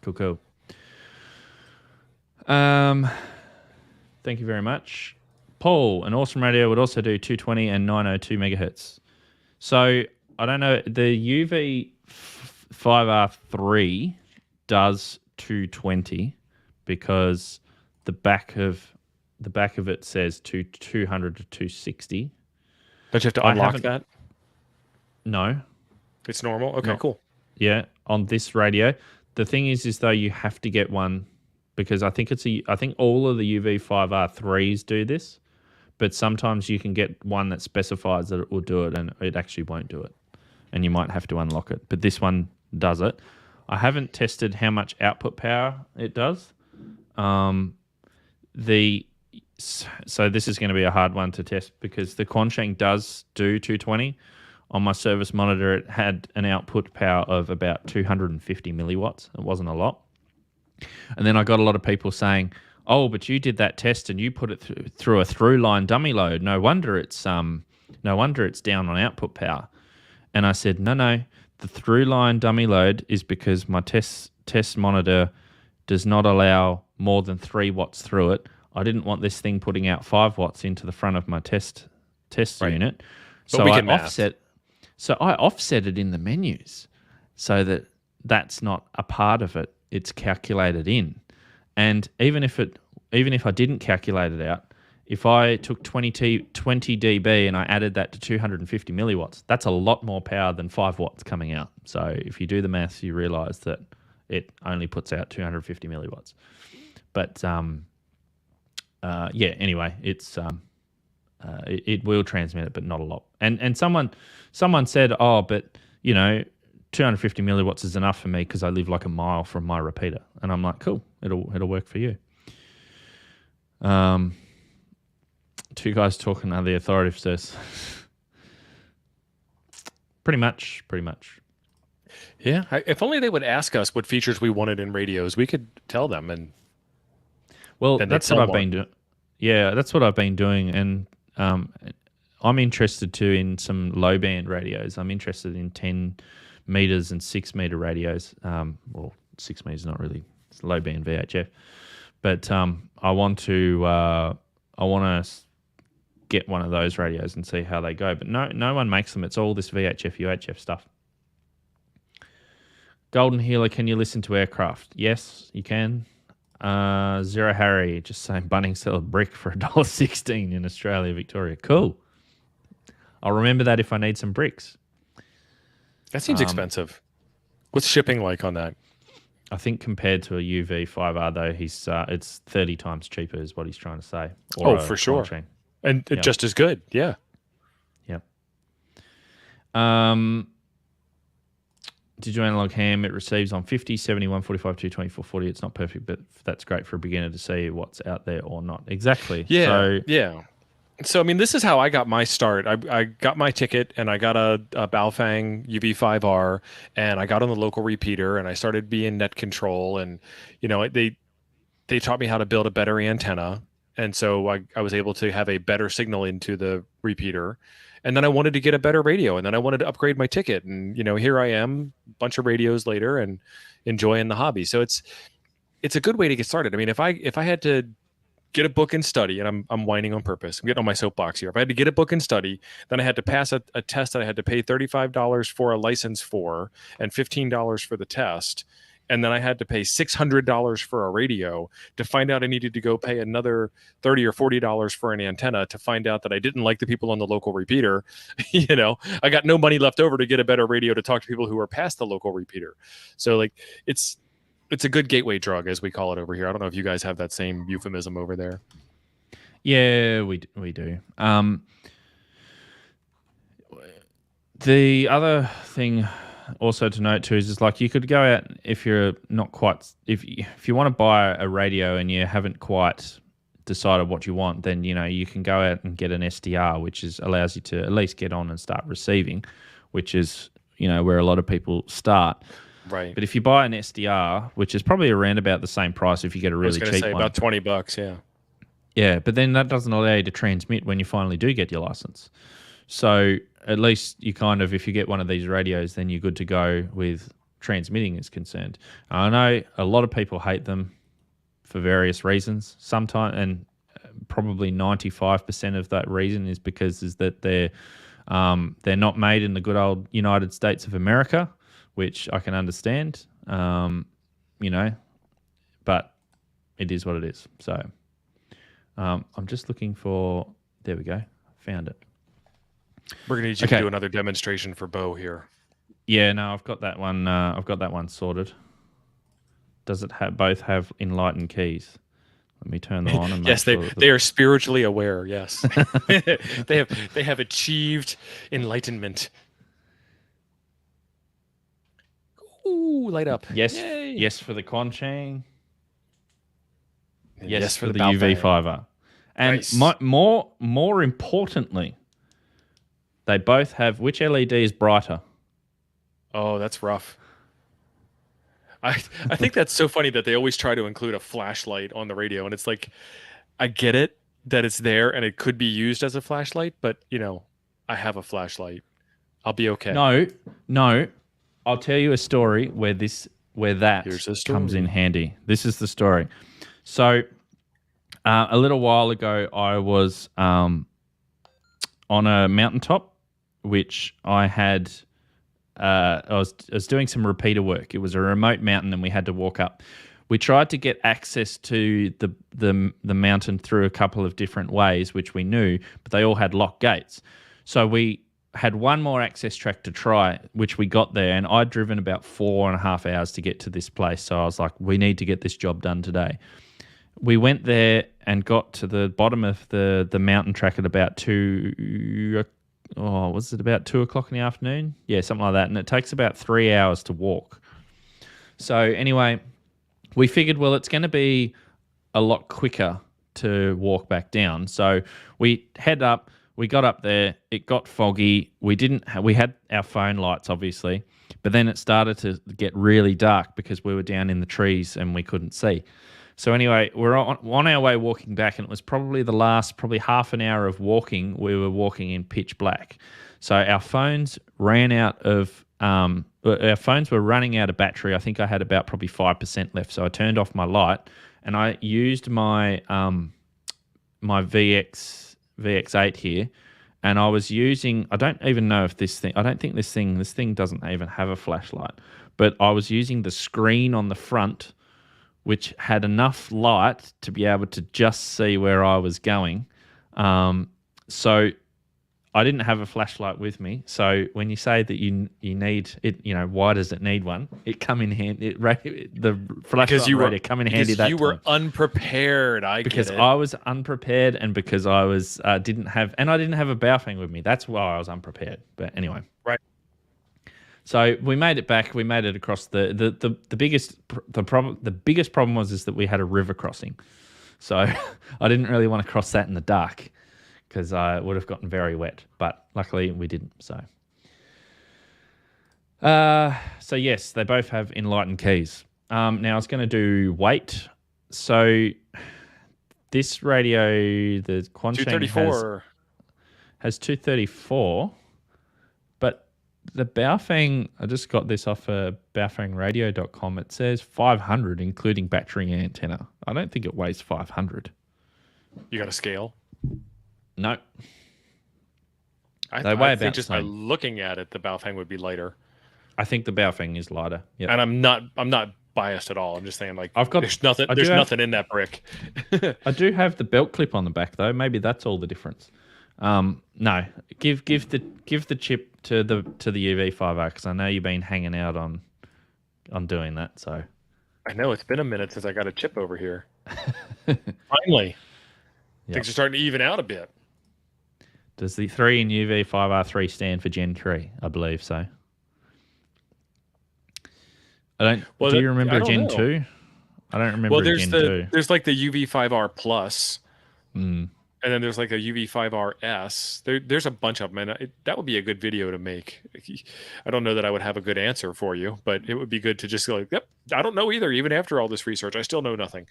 Cool. Thank you very much. Paul, an awesome radio would also do 220 and 902 megahertz. So I don't know. The UV5R3 does 220 because the back of it says 200 to 260. Don't you have to unlock that? No. It's normal? Okay, cool. Yeah, on this radio. The thing is though you have to get one because I think all of the UV5R3s do this, but sometimes you can get one that specifies that it will do it and it actually won't do it. And you might have to unlock it. But this one does it. I haven't tested how much output power it does. So this is going to be a hard one to test because the Quansheng does do 220. On my service monitor, it had an output power of about 250 milliwatts. It wasn't a lot. And then I got a lot of people saying, "Oh, but you did that test and you put it through a through-line dummy load. No wonder it's down on output power." And I said, no. The through-line dummy load is because my test monitor does not allow more than 3 watts through it. I didn't want this thing putting out 5 watts into the front of my test unit. But so I offset it in the menus so that that's not a part of it. It's calculated in. And even if I didn't calculate it out, if I took 20 dB and I added that to 250 milliwatts, that's a lot more power than 5 watts coming out. So if you do the maths, you realize that it only puts out 250 milliwatts. But anyway, it's it will transmit it, but not a lot. And someone said, "Oh, but 250 milliwatts is enough for me because I live like a mile from my repeater." And I'm like, "Cool, it'll work for you." Two guys talking are the authoritative source. Pretty much. Yeah. If only they would ask us what features we wanted in radios, we could tell them. And that's what I've been doing. Yeah, that's what I've been doing. And I'm interested too in some low band radios. I'm interested in 10 meters and 6 meter radios. 6 meters not really. It's low band VHF. But I want to get one of those radios and see how they go. But no one makes them. It's all this VHF, UHF stuff. Golden Healer, can you listen to Aircraft? Yes, you can. Zero Harry, just saying Bunnings sell a brick for $1.16 in Australia, Victoria. Cool. I'll remember that if I need some bricks. That seems expensive. What's shipping like on that? I think compared to a UV5R though, it's 30 times cheaper is what he's trying to say. Or for sure. Quansheng. And just as good. Yeah. Yep. Digital analog ham, it receives on 50, 70, 145, 220, 440. It's not perfect, but that's great for a beginner to see what's out there or not. Exactly. Yeah. So, I mean, this is how I got my start. I got my ticket and I got a Baofeng UV5R and I got on the local repeater and I started being net control. And, they taught me how to build a better antenna. And so I was able to have a better signal into the repeater. And then I wanted to get a better radio, and then I wanted to upgrade my ticket. And, here I am, a bunch of radios later and enjoying the hobby. So it's a good way to get started. I mean, if I had to get a book and study, and I'm whining on purpose, I'm getting on my soapbox here. If I had to get a book and study, then I had to pass a test that I had to pay $35 for a license for and $15 for the test. And then I had to pay $600 for a radio to find out I needed to go pay another $30 or $40 for an antenna to find out that I didn't like the people on the local repeater. I got no money left over to get a better radio to talk to people who are past the local repeater. So it's a good gateway drug, as we call it over here. I don't know if you guys have that same euphemism over there. Yeah, we do. The other thing also to note too is you could go out if you're not quite if you want to buy a radio and you haven't quite decided what you want, then you can go out and get an SDR, which allows you to at least get on and start receiving, which is where a lot of people start. Right. But if you buy an SDR, which is probably around about the same price if you get a really cheap one. I was going to say about $20, yeah. Yeah, but then that doesn't allow you to transmit when you finally do get your license. So at least you if you get one of these radios, then you're good to go with transmitting is concerned. I know a lot of people hate them for various reasons. Sometimes, and probably 95% of that reason is that they're not made in the good old United States of America, which I can understand, but it is what it is. So I'm just looking for, there we go, found it. We're gonna need you to do another demonstration for Bo here. Yeah, no, I've got that one. I've got that one sorted. Does it both have enlightened keys? Let me turn them on. And yes, they are spiritually aware. Yes, they have achieved enlightenment. Ooh, light up! Yes, Yay. Yes for the Quansheng. Yes for the UV5R. And nice. more importantly, they both have, which LED is brighter? Oh, that's rough. I think that's so funny that they always try to include a flashlight on the radio. And it's I get it that it's there and it could be used as a flashlight, but, I have a flashlight. I'll be okay. No. I'll tell you a story where that comes in handy. This is the story. So a little while ago, I was on a mountaintop, which I had. I was doing some repeater work. It was a remote mountain, and we had to walk up. We tried to get access to the mountain through a couple of different ways, which we knew, but they all had locked gates. So we had one more access track to try, which we got there, and I'd driven about 4.5 hours to get to this place. So I was like, we need to get this job done today. We went there and got to the bottom of the mountain track at about about 2 o'clock in the afternoon? Yeah, something like that. And it takes about 3 hours to walk. So anyway, we figured, well, it's going to be a lot quicker to walk back down. So we head up. We got up there. It got foggy. We had our phone lights, obviously, but then it started to get really dark because we were down in the trees and we couldn't see. So anyway, we're on our way walking back, and it was probably the last half an hour of walking. We were walking in pitch black. So our phones ran out of our phones were running out of battery. I think I had about probably 5% left. So I turned off my light and I used my my VX8 here, and I was using. I don't even know if this thing. I don't think this thing doesn't even have a flashlight. But I was using the screen on the front, which had enough light to be able to just see where I was going. So I didn't have a flashlight with me. So when you say that you need it, why does it need one? It come in handy. The flashlight radio come in handy that time. You were unprepared. Because I was unprepared, and because I didn't have a Baofeng with me. That's why I was unprepared. But anyway, right. So we made it back. We made it across the biggest problem was that we had a river crossing. So I didn't really want to cross that in the dark because I would have gotten very wet. But luckily we didn't. So yes, they both have enlightened keys. Now I was going to do weight. So this radio, the Quansheng has 234, but the Baofeng, I just got this off baofengradio.com. It says 500, including battery and antenna. I don't think it weighs 500. You got a scale? No. I think just by looking at it, the Baofeng would be lighter. I think the Baofeng is lighter. Yep. And I'm not biased at all. I'm just saying, there's nothing in that brick. I do have the belt clip on the back though. Maybe that's all the difference. No, give the chip to the UV5R because I know you've been hanging out on doing that. So I know it's been a minute since I got a chip over here. Finally, things are starting to even out a bit. Does the 3 in UV5R3 stand for Gen 3? I believe so. Do you remember Gen 2? I don't remember Gen 2. There's like the UV5R Plus. And then there's like a UV5RS. There's a bunch of them, and that would be a good video to make. I don't know that I would have a good answer for you, but it would be good to just go like, yep, I don't know either. Even after all this research, I still know nothing.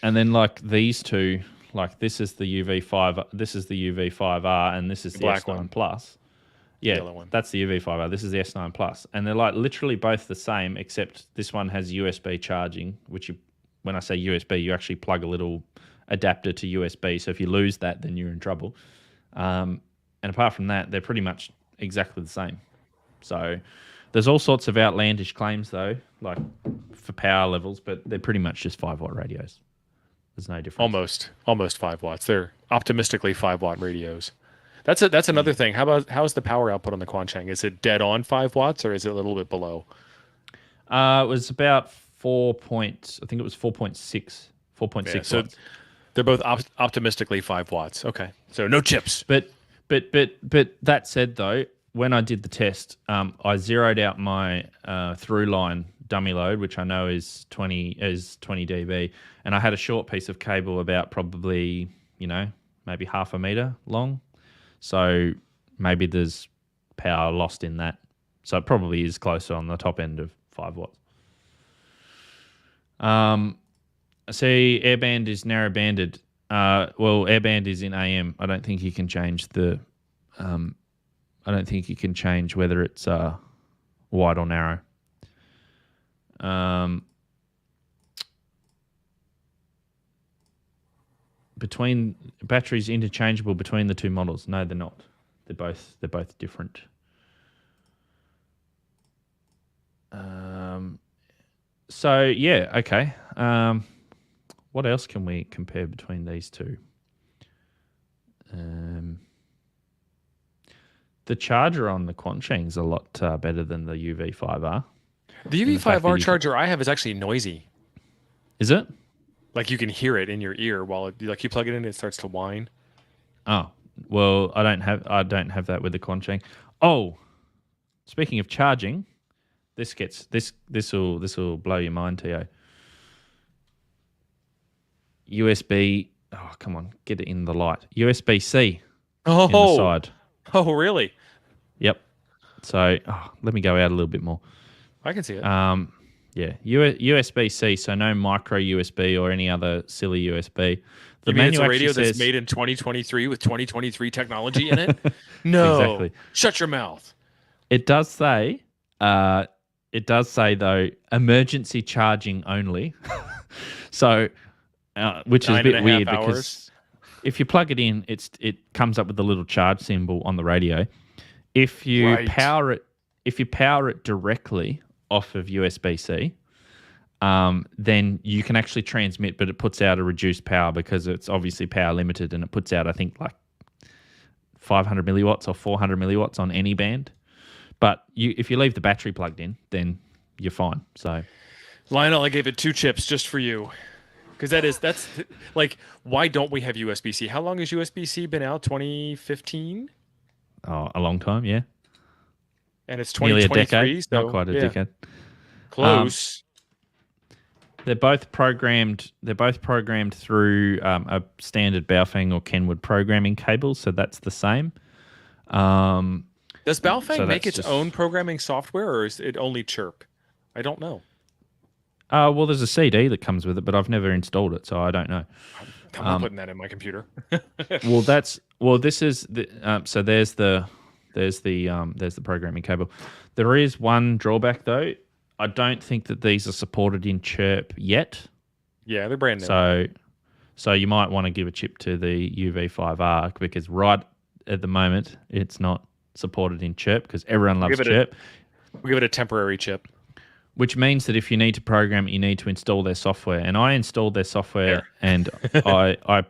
And then like these two, like this is the UV5R, and this is the S9 Plus. Yeah, that's the UV5R. This is the S9 Plus, and they're like literally both the same, except this one has USB charging, which when I say USB, you actually plug a little adapter to USB. So if you lose that, then you're in trouble. And apart from that, they're pretty much exactly the same. So there's all sorts of outlandish claims though, like for power levels, but they're pretty much just 5-watt radios. There's no difference. Almost 5 watts. They're optimistically 5-watt radios. That's another thing. How's the power output on the Quansheng? Is it dead on 5 watts or is it a little bit below? It was about 4.6 so watts. They're both optimistically 5 watts. Okay, so no chips. But that said, though, when I did the test, I zeroed out my through line dummy load, which I know is 20 dB, and I had a short piece of cable about probably maybe half a meter long. So maybe there's power lost in that. So it probably is closer on the top end of 5 watts. See, Airband is narrow banded. Airband is in AM. I don't think you can change whether it's wide or narrow. Between batteries interchangeable between the two models. No, they're not. They're both different. So yeah, okay. What else can we compare between these two? The charger on the Quansheng's a lot better than the UV5R. The UV5R charger I have is actually noisy. Is it? Like you can hear it in your ear while you plug it in, it starts to whine. Oh, well, I don't have that with the Quansheng. Oh, speaking of charging, this will blow your mind, Tio. USB. Oh, come on, get it in the light. USB-C. Oh, in the side. Oh, really? Yep. So let me go out a little bit more. I can see it. Yeah, USB-C. So no micro USB or any other silly USB. You mean it's a radio that's made in 2023 with 2023 technology in it? No. Exactly. Shut your mouth. It does say though, emergency charging only. So, which is a bit weird because if you plug it in, it comes up with the little charge symbol on the radio. If you power it directly off of USB-C, then you can actually transmit, but it puts out a reduced power because it's obviously power limited, and it puts out, I think, like 500 milliwatts or 400 milliwatts on any band. But if you leave the battery plugged in, then you're fine. So, Lionel, I gave it 2 chips just for you. Because that's like, why don't we have USB-C? How long has USB-C been out? 2015? Oh, a long time, yeah. And it's nearly 2023. a decade, so, not quite a decade. Close. They're both programmed. They're both programmed through a standard Baofeng or Kenwood programming cable, so that's the same. Does Baofeng make its own programming software, or is it only Chirp? I don't know. Well, there's a CD that comes with it, but I've never installed it, so I don't know. I'm not putting that in my computer. This is so there's the programming cable. There is one drawback though. I don't think that these are supported in Chirp yet. Yeah, they're brand new. So you might want to give a chip to the UV5R because right at the moment it's not supported in Chirp because everyone loves Chirp. We'll give it a temporary chip. Which means that if you need to program it, you need to install their software. And I installed their software, and yeah,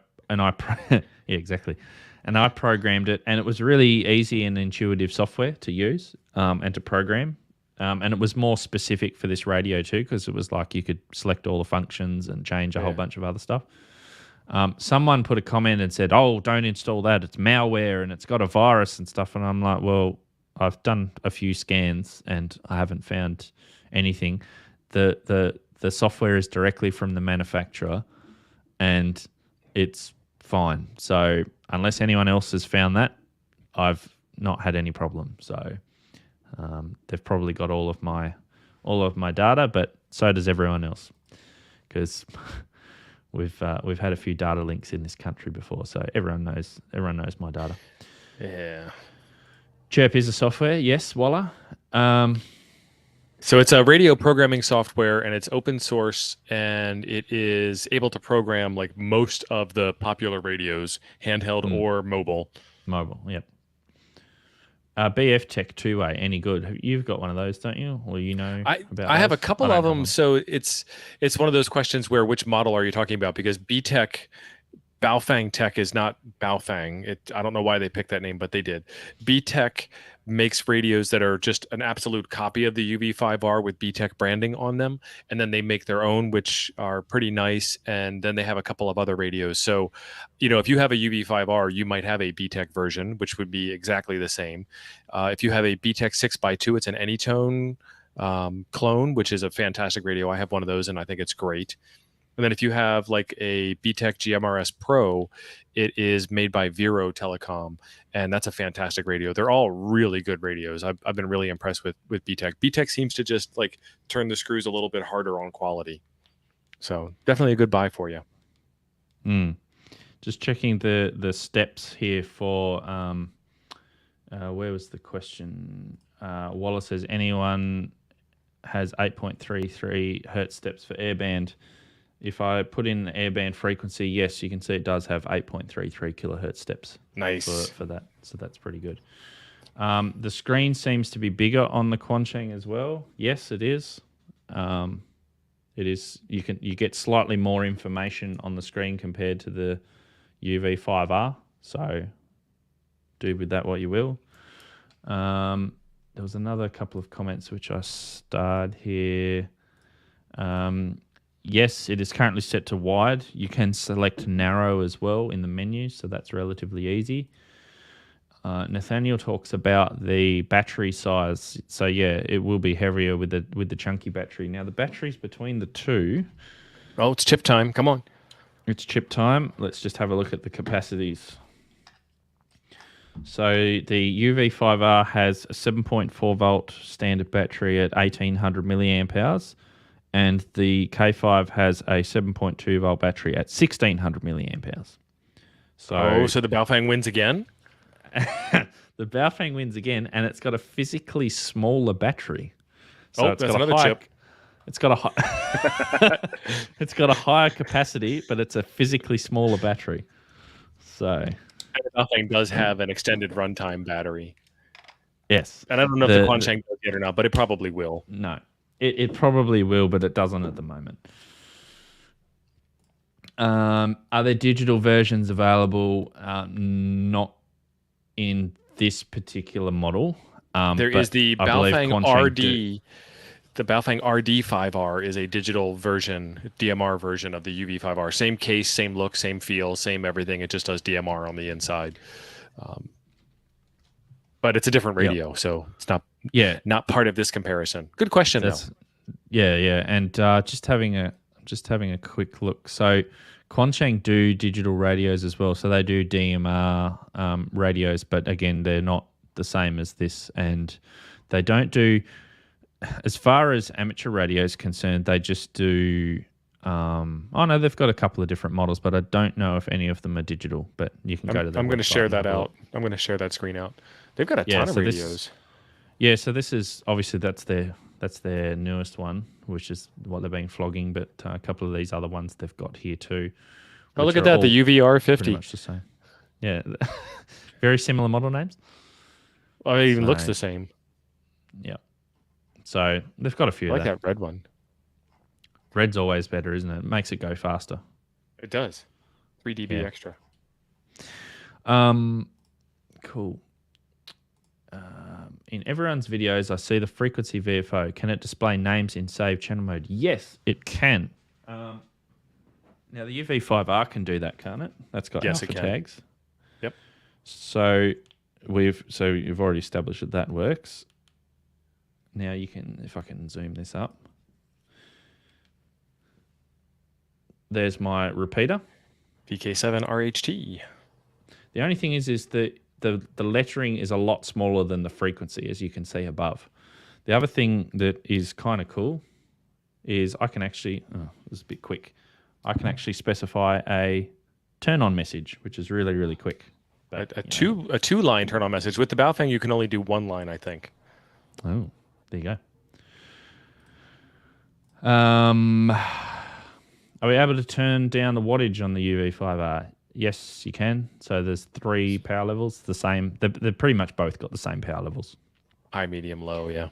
exactly. And I programmed it, and it was really easy and intuitive software to use and to program. And it was more specific for this radio too, because it was like you could select all the functions and change a whole bunch of other stuff. Someone put a comment and said, "Oh, don't install that. It's malware and it's got a virus and stuff." And I'm like, well, I've done a few scans and I haven't found anything. The software is directly from the manufacturer and it's fine. So unless anyone else has found that, I've not had any problem. So they've probably got all of my data, but so does everyone else because we've had a few data links in this country before, so everyone knows my data. Yeah. Chirp is a software, yes, Walla. So it's a radio programming software, and it's open source, and it is able to program like most of the popular radios, handheld or mobile. Mobile, yep. BF Tech 2A, any good? You've got one of those, don't you? Or you know about I have a those? couple of them. So it's one of those questions where which model are you talking about? Because Baofeng Tech is not Baofeng. I don't know why they picked that name, but they did. B-Tech makes radios that are just an absolute copy of the UV5R with B-Tech branding on them, and then they make their own, which are pretty nice, and then they have a couple of other radios. So, if you have a UV5R, you might have a B-Tech version, which would be exactly the same. If you have a B-Tech 6x2, it's an Anytone clone, which is a fantastic radio. I have one of those, and I think it's great. And then if you have like a B-Tech GMRS Pro, it is made by Vero Telecom, and that's a fantastic radio. They're all really good radios. I've been really impressed with B-Tech. B-Tech seems to just like turn the screws a little bit harder on quality. So definitely a good buy for you. Just checking the steps here for where was the question? Wallace says anyone has 8.33 hertz steps for Airband. If I put in the Airband frequency, yes, you can see it does have 8.33 kilohertz steps. Nice. For that. So that's pretty good. The screen seems to be bigger on the Quansheng as well. Yes, it is. It is. You get slightly more information on the screen compared to the UV5R. So do with that what you will. There was another couple of comments which I starred here. Yes, it is currently set to wide. You can select narrow as well in the menu, so that's relatively easy. Nathaniel talks about the battery size. So yeah, it will be heavier with the chunky battery. Now the batteries between the two. Oh, it's chip time. Come on. It's chip time. Let's just have a look at the capacities. So the UV5R has a 7.4 volt standard battery at 1800 milliamp hours. And the K5 has a 7.2 volt battery at 1600 milliamp hours. So the Baofeng wins again? The Baofeng wins again, and it's got a physically smaller battery. So that's another chip. It's got a higher capacity, but it's a physically smaller battery. So Nothing does have an extended runtime battery. Yes. And I don't know if the Quansheng does yet or not, but it probably will. No. It probably will, but it doesn't at the moment. Are there digital versions available? Not in this particular model. There is the Baofeng RD. The Baofeng RD5R is a digital version, DMR version of the UV5R. Same case, same look, same feel, same everything. It just does DMR on the inside. But it's a different radio, so it's not part of this comparison. Good question, though. Yeah. And just having a quick look. So Quansheng do digital radios as well. So they do DMR radios, but again, they're not the same as this, and they don't do. As far as amateur radio is concerned, they just do. No, they've got a couple of different models, but I don't know if any of them are digital. But you can go to. I'm going to share that out. I'm going to share that screen out. They've got a ton of radios. So this is obviously that's their newest one, which is what they've been flogging. But a couple of these other ones they've got here too. Oh, look at that! The UVR50. Pretty much the same. Yeah, very similar model names. Well, it even looks the same. Yeah. So they've got a few. I like that red one. Red's always better, isn't it? It makes it go faster. It does. 3 dB extra. Cool. In everyone's videos, I see the frequency VFO. Can it display names in save channel mode? Yes, it can. Now the UV5R can do that, can't it? That's got alpha tags. Yep. So you've already established that works. Now you can, if I can zoom this up. There's my repeater. VK7 RHT. The only thing is that the lettering is a lot smaller than the frequency, as you can see above. The other thing that is kind of cool is I can actually, this is a bit quick, I can actually specify a turn-on message, which is really, really quick. But a two-line turn-on message. With the Baofeng, you can only do one line, I think. Oh. There you go. Are we able to turn down the wattage on the UV5R? Yes, you can. So there's 3 power levels, the same. They're pretty much both got the same power levels. High, medium, low, yeah.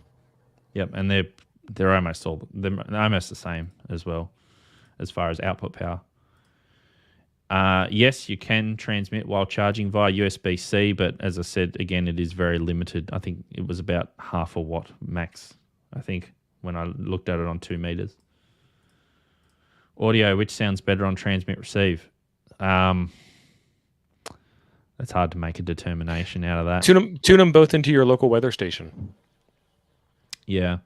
Yep, and they're almost the same as well, as far as output power. Yes, you can transmit while charging via USB-C, but as I said, again, it is very limited. I think it was about half a watt max, I think, when I looked at it on 2 meters. Audio, which sounds better on transmit receive? That's hard to make a determination out of that. Tune them both into your local weather station. Yeah.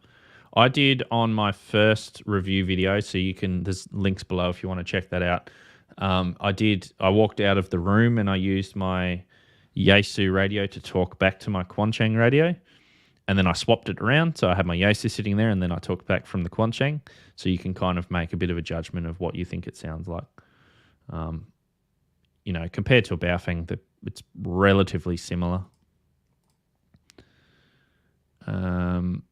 I did on my first review video, so there's links below if you want to check that out. I walked out of the room and I used my Yaesu radio to talk back to my Quansheng radio, and then I swapped it around. So I had my Yaesu sitting there and then I talked back from the Quansheng, so you can kind of make a bit of a judgment of what you think it sounds like. Compared to a Baofeng, it's relatively similar. I'm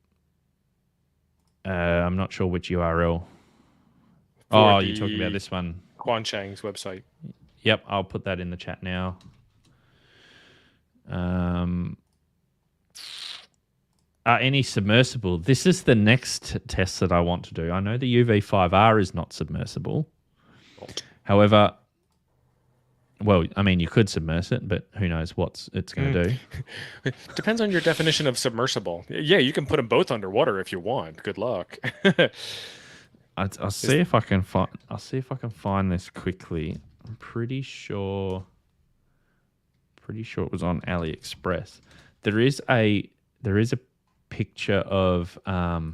not sure which URL. You're talking about this one. Quansheng's website. Yep, I'll put that in the chat now. Any submersible? This is the next test that I want to do. I know the UV5R is not submersible. However, you could submerge it, but who knows what it's going to do. Depends on your definition of submersible. Yeah, you can put them both underwater if you want. Good luck. I'll see if I can find this quickly. I'm pretty sure it was on AliExpress. There is a picture of the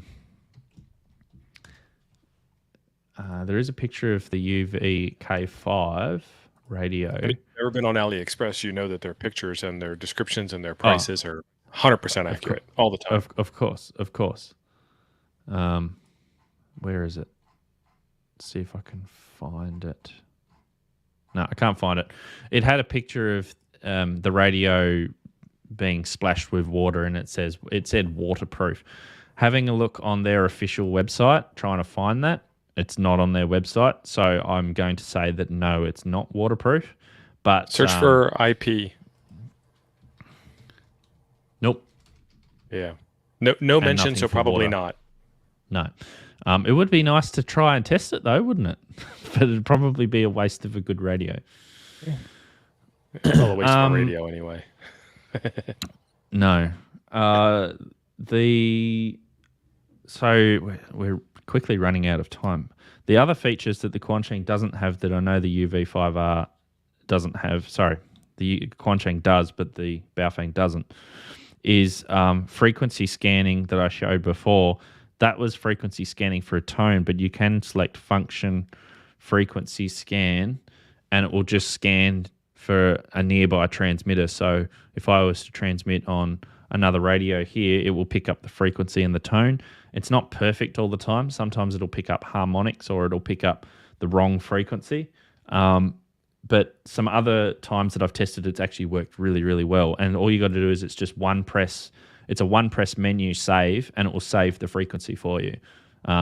UV-K5 radio. If you've ever been on AliExpress, you know that their pictures and their descriptions and their prices are 100% accurate all the time. Of course. Where is it? Let's see if I can find it. No, I can't find it. It had a picture of the radio being splashed with water, and it said waterproof. Having a look on their official website, trying to find that, it's not on their website. So I'm going to say that no, it's not waterproof. But search for IP. Nope. Yeah. No mention, nothing so for probably water. not. No. It would be nice to try and test it, though, wouldn't it? But it'd probably be a waste of a good radio. It's all a waste of a radio anyway. No. So we're quickly running out of time. The other features that the Quansheng doesn't have that I know the UV5R doesn't have, the Quansheng does, but the Baofeng doesn't, is frequency scanning that I showed before. That was frequency scanning for a tone, but you can select function frequency scan and it will just scan for a nearby transmitter. So if I was to transmit on another radio here, it will pick up the frequency and the tone. It's not perfect all the time. Sometimes it'll pick up harmonics or it'll pick up the wrong frequency. But some other times that I've tested, it's actually worked really, really well. And all you got to do is it's just one press. It's a one-press menu save, and it will save the frequency for you,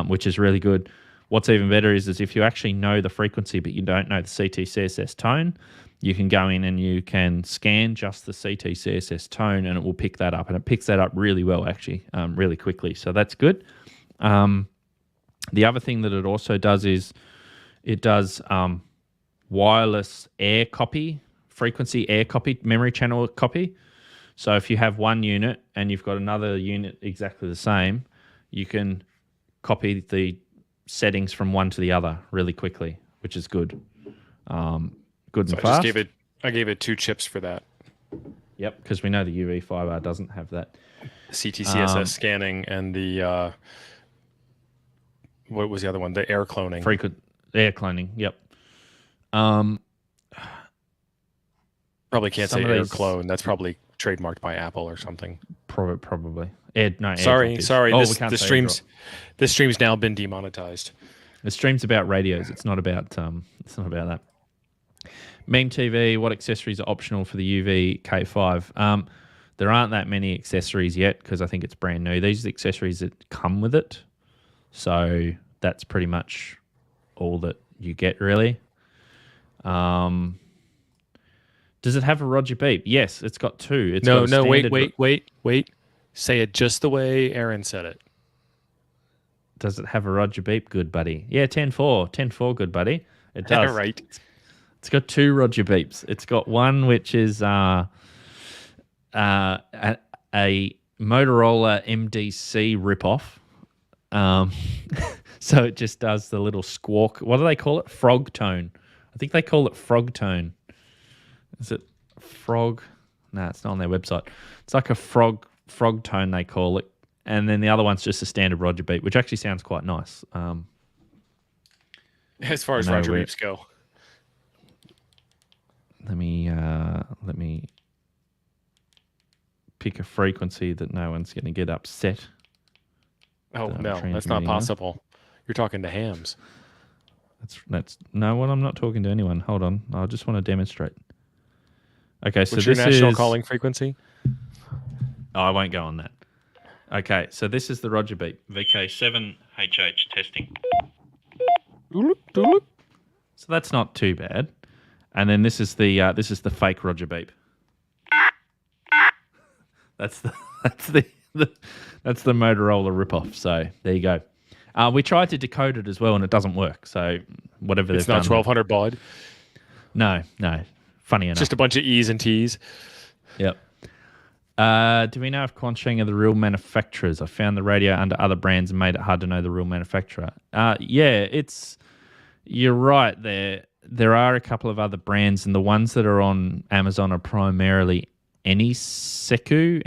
which is really good. What's even better is if you actually know the frequency but you don't know the CT-CSS tone, you can go in and you can scan just the CT-CSS tone, and it will pick that up. And it picks that up really well, actually, really quickly. So that's good. The other thing that it also does is it does wireless air copy, frequency air copy, memory channel copy. So if you have one unit and you've got another unit exactly the same, you can copy the settings from one to the other really quickly, which is good. Good and fast. I gave it 2 chips for that. Yep, because we know the UV5R doesn't have that. CT-CSS scanning and the what was the other one? The air cloning. Air cloning. Yep. Probably can't say air clone. That's probably trademarked by Apple or something. Probably. Sorry. Oh, this stream's now been demonetized. The stream's about radios. It's not about that. Meme TV. What accessories are optional for the UV K5? There aren't that many accessories yet because I think it's brand new. These are the accessories that come with it, so that's pretty much all that you get really. Does it have a Roger beep? Yes, it's got 2. Wait. Say it just the way Aaron said it. Does it have a Roger beep? Good buddy. Yeah, 10.4. 10.4, good buddy. It does. Right. It's got 2 Roger beeps. It's got one which is a Motorola MDC ripoff. So it just does the little squawk. What do they call it? Frog tone. I think they call it frog tone. Is it frog? No, it's not on their website. It's like a frog tone, they call it. And then the other one's just a standard Roger beep, which actually sounds quite nice. As far as Roger beeps go. Let me pick a frequency that no one's going to get upset. Oh, no, that's not possible. You're talking to hams. That's no, well, I'm not talking to anyone. Hold on. I just want to demonstrate. Okay, so what's this your national is calling frequency? Oh, I won't go on that. Okay, so this is the Roger beep. VK7HH testing. So that's not too bad. And then this is the fake Roger beep. That's the Motorola ripoff. So there you go. We tried to decode it as well, and it doesn't work. So whatever it's not 1200 baud. No. Funny enough, just a bunch of E's and T's. Yep. Do we know if Quansheng are the real manufacturers? I found the radio under other brands and made it hard to know the real manufacturer. Yeah, you're right there. There are a couple of other brands, and the ones that are on Amazon are primarily Anyseku.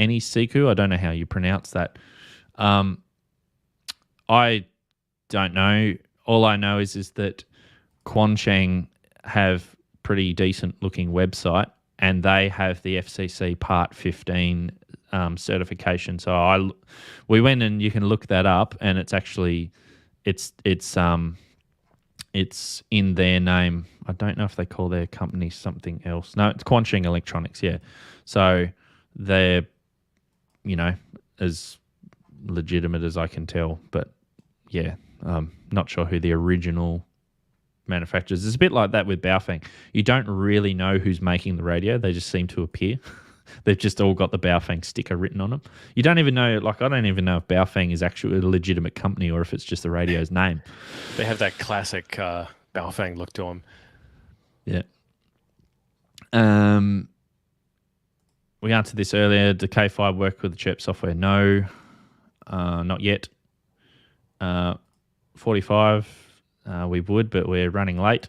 I don't know how you pronounce that. I don't know. All I know is that Quansheng have pretty decent looking website, and they have the FCC Part 15 certification. So we went, and you can look that up, and it's actually it's in their name. I don't know if they call their company something else. No, it's Quansheng Electronics. Yeah, so they're as legitimate as I can tell, but yeah, not sure who the original manufacturers. It's a bit like that with Baofeng. You don't really know who's making the radio. They just seem to appear. They've just all got the Baofeng sticker written on them. You don't even know, like I don't even know if Baofeng is actually a legitimate company or if it's just the radio's name. They have that classic Baofeng look to them. Yeah. We answered this earlier. Do K5 work with the chirp software? No, not yet. 45, we would, but we're running late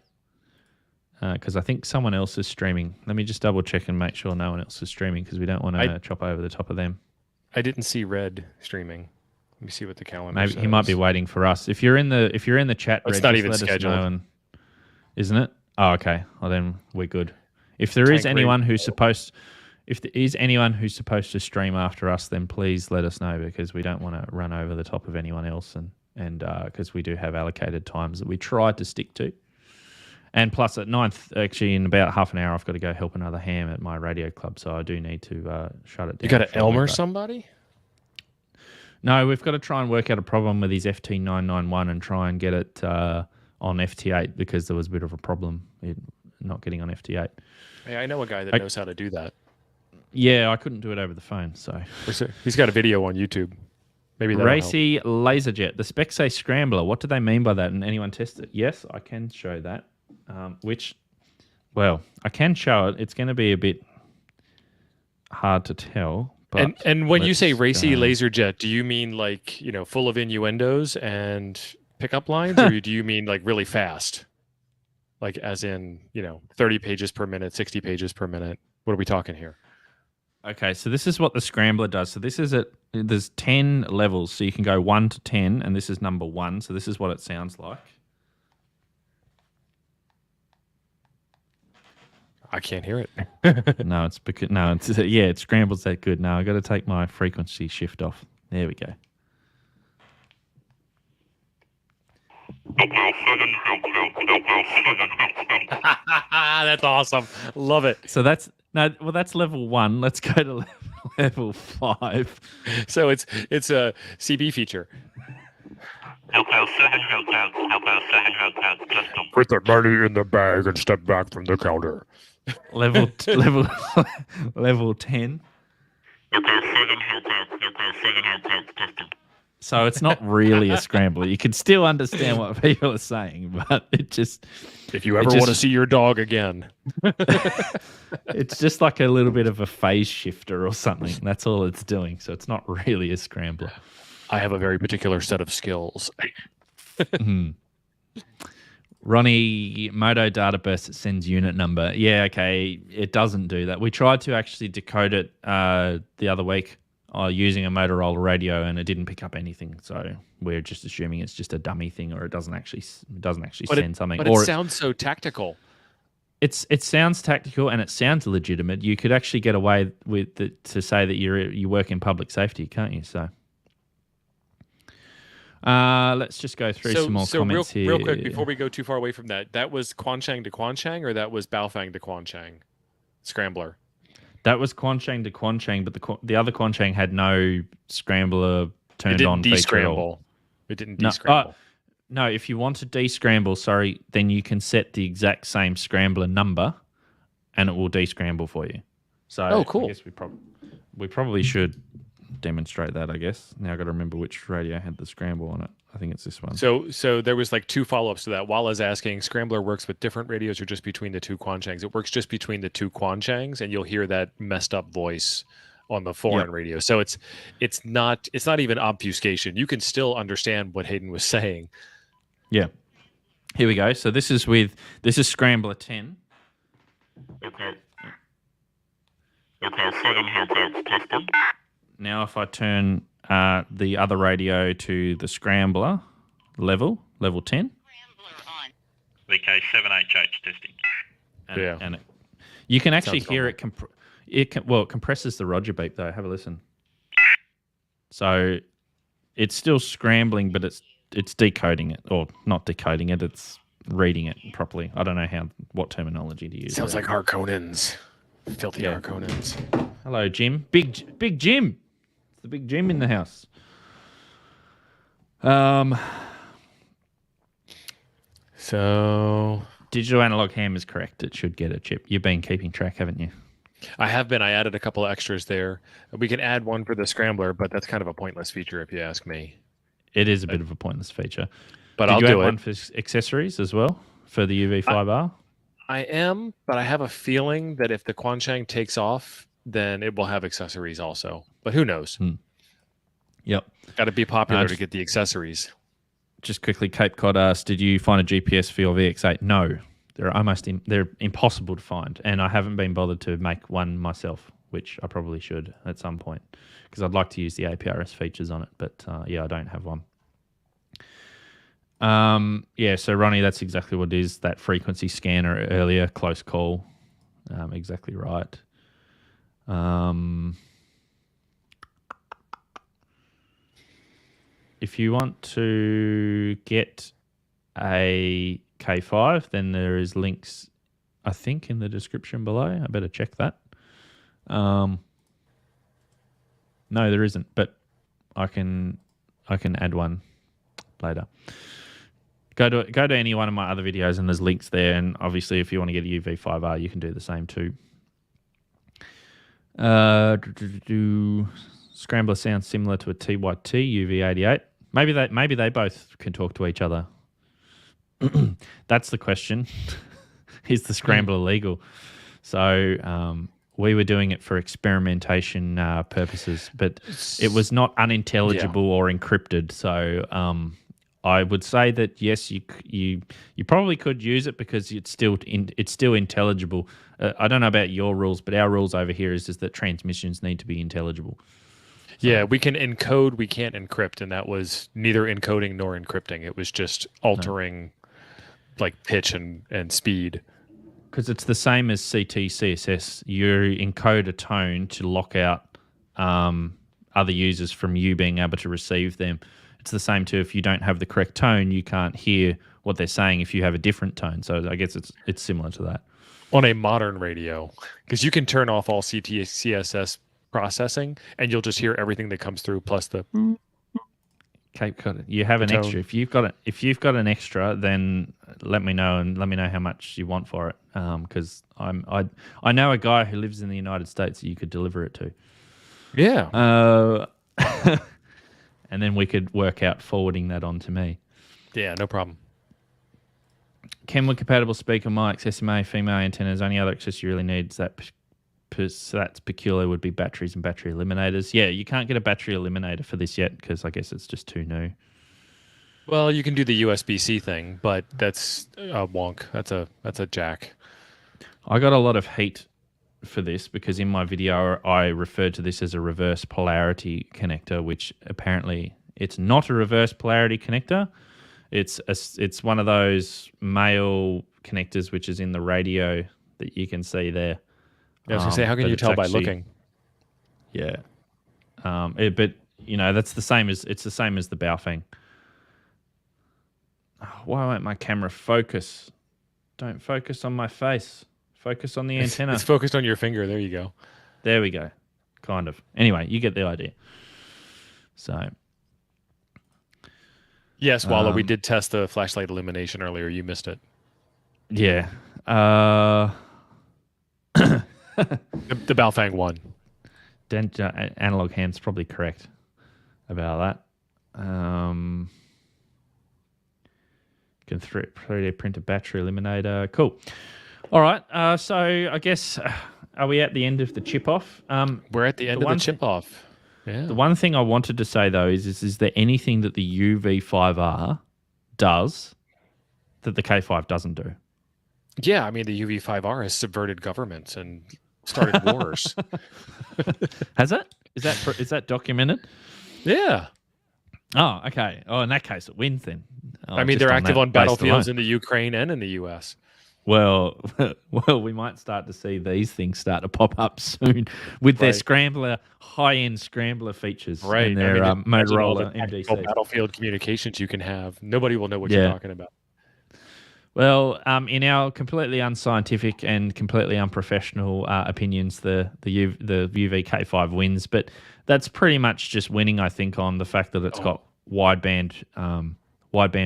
because I think someone else is streaming. Let me just double check and make sure no one else is streaming because we don't want to chop over the top of them. I didn't see Red streaming. Let me see what the calendar Maybe says. he might be waiting for us. If you're in the chat, it's Red, not just even let scheduled, us know isn't it? Oh, okay. Well, then we're good. If there is anyone who's supposed to stream after us, then please let us know because we don't want to run over the top of anyone else, and because we do have allocated times that we try to stick to. And plus, at 9th, actually, in about half an hour, I've got to go help another ham at my radio club, so I do need to shut it down. You got to Elmer somebody? No, we've got to try and work out a problem with his FT991 and try and get it on FT8 because there was a bit of a problem not getting on FT8. Hey, I know a guy that knows how to do that. Yeah, I couldn't do it over the phone, so he's got a video on YouTube. Maybe that. Racy Laserjet. The specs say Scrambler. What do they mean by that? And anyone test it? Yes, I can show that. I can show it. It's going to be a bit hard to tell. But and when you say Racy Laserjet, do you mean like full of innuendos and pickup lines, or do you mean like really fast? Like as in 30 pages per minute, 60 pages per minute. What are we talking here? Okay, so this is what the Scrambler does. So this is there's 10 levels, so you can go 1 to 10, and this is number 1. So this is what it sounds like. I can't hear it. It scrambles that good. No, I got to take my frequency shift off. There we go. That's awesome. Love it. So that's level 1. Let's go to level 5. So it's a CB feature. Put the money in the bag and step back from the counter. level 10. So it's not really a scrambler. You can still understand what people are saying, but it just... If you ever want to see your dog again. It's just like a little bit of a phase shifter or something. That's all it's doing. So it's not really a scrambler. I have a very particular set of skills. Ronnie, Moto data burst sends unit number. Yeah, okay. It doesn't do that. We tried to actually decode it the other week using a Motorola radio, and it didn't pick up anything. So we're just assuming it's just a dummy thing, or it doesn't actually send something. But it sounds so tactical. It sounds tactical and it sounds legitimate. You could actually get away with to say that you work in public safety, can't you? So. Let's just go through some more comments here. Real quick, before we go too far away from that was Quansheng to Quansheng, or that was Baofeng to Quansheng? Scrambler. That was Quansheng to Quansheng, but the other Quansheng had no Scrambler turned on feature at all. It didn't descramble. No, if you want to descramble, then you can set the exact same Scrambler number, and it will descramble for you. So, cool. I guess we probably should demonstrate that, I guess. Now I've got to remember which radio had the scramble on it. I think it's this one. So there was like 2 follow-ups to that. Walla's asking, Scrambler works with different radios or just between the 2 Quanshengs? It works just between the 2 Quanshengs, and you'll hear that messed up voice on the foreign radio. So it's not even obfuscation. You can still understand what Hayden was saying. Yeah. Here we go. So this is Scrambler 10. Okay, 7 headsets tested. Now if I turn the other radio to the Scrambler level 10. VK7HH testing. And you can actually hear it. It compresses the Roger beep though. Have a listen. So it's still scrambling, but it's decoding it, or not decoding it. It's reading it properly. I don't know what terminology to use. Sounds like Harkonnens, filthy Harkonnens. Hello, Jim. Big Jim. It's the big Jim in the house. So Digital analog ham is correct. It should get a chip. You've been keeping track, haven't you? I have been. I added a couple of extras there. We can add one for the Scrambler, but that's kind of a pointless feature if you ask me. It is a bit of a pointless feature. But Did I'll you add do one it. for accessories as well for the UV5R? I am, but I have a feeling that if the Quansheng takes off, then it will have accessories also. But who knows? Yep. Got to be popular to get the accessories. Just quickly, Cape Cod asked, did you find a GPS for your VX8? No. They're impossible to find, and I haven't been bothered to make one myself, which I probably should at some point because I'd like to use the APRS features on it, but I don't have one. So Ronnie, that's exactly what it is. That frequency scanner earlier, close call, exactly right. If you want to get a K5, then there is links, I think, in the description below. I better check that. No, there isn't, but I can add one later. Go to any one of my other videos and there's links there. And obviously, if you want to get a UV5R, you can do the same too. Scrambler sounds similar to a TYT UV88. Maybe they both can talk to each other. That's the question. Is the Scrambler legal? So we were doing it for experimentation purposes, but it was not unintelligible or encrypted. So I would say that yes, you probably could use it because it's still intelligible. I don't know about your rules, but our rules over here is that transmissions need to be intelligible. Yeah, we can encode, we can't encrypt, and that was neither encoding nor encrypting. It was just altering like pitch and speed. Because it's the same as CT CSS. You encode a tone to lock out other users from you being able to receive them. It's the same too. If you don't have the correct tone, you can't hear what they're saying if you have a different tone. So I guess it's similar to that. On a modern radio, because you can turn off all CT CSS processing and you'll just hear everything that comes through plus the Cape Cod. You have an tone. extra. If you've got an extra, then let me know and let me know how much you want for it. Because I know a guy who lives in the United States that you could deliver it to. Yeah. And then we could work out forwarding that on to me. Yeah, no problem. Kenwood compatible speaker mics, SMA, female antennas. Only other accessory you really need is that's peculiar would be batteries and battery eliminators. Yeah, you can't get a battery eliminator for this yet because I guess it's just too new. Well, you can do the USB-C thing, but that's a wonk. That's a jack. I got a lot of heat for this because in my video I referred to this as a reverse polarity connector, which apparently it's not a reverse polarity connector. It's one of those male connectors which is in the radio that you can see there. I was gonna say, how can you tell by looking? Yeah, but you know it's the same as the Baofeng. Oh, why won't my camera focus? Don't focus on my face. Focus on the antenna. It's focused on your finger. There you go. There we go. Kind of. Anyway, you get the idea. So. Yes, Walla, we did test the flashlight illumination earlier. You missed it. Yeah. The Baofeng one. Analog hand's probably correct about that. Can 3D print a battery eliminator. Cool. All right. So I guess are we at the end of the chip off? We're at the end of the chip off. Yeah. The one thing I wanted to say though is there anything that the UV5R does that the K5 doesn't do? Yeah, I mean the UV5R has subverted governments and started wars. Has it? Is that documented? Yeah. Oh, okay. Oh, in that case, it wins then. I mean, they're active on battlefields in the Ukraine and in the US. Well, we might start to see these things start to pop up soon with their Scrambler, high-end Scrambler features. Right. And their Motorola MDC. Battlefield communications you can have. Nobody will know what you're talking about. Well, in our completely unscientific and completely unprofessional opinions, the UVK5 wins, but that's pretty much just winning, I think, on the fact that it's got wideband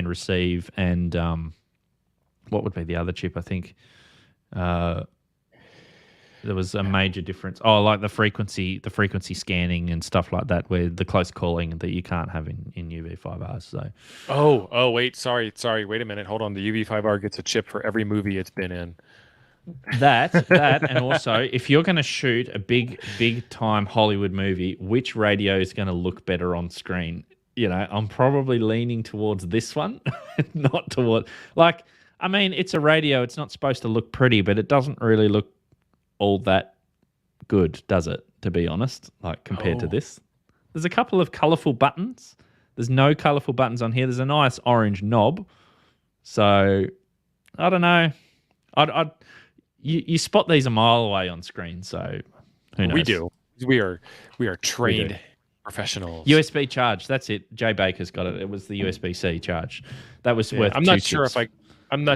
receive and what would be the other chip? I think there was a major difference. Oh, like the frequency scanning and stuff like that, where the close calling that you can't have in UV5Rs. So, Wait, sorry. Wait a minute. Hold on. The UV5R gets a chip for every movie it's been in. that, and also if you're going to shoot a big time Hollywood movie, which radio is going to look better on screen? You know, I'm probably leaning towards this one, not toward I mean, it's a radio. It's not supposed to look pretty, but it doesn't really look all that good, does it? To be honest, like compared to this, there's a couple of colourful buttons. There's no colourful buttons on here. There's a nice orange knob. So I don't know. You spot these a mile away on screen. So who knows? We do. We are trained professionals. USB charge. That's it. Jay Baker's got it. It was the USB-C charge. That was worth. I'm not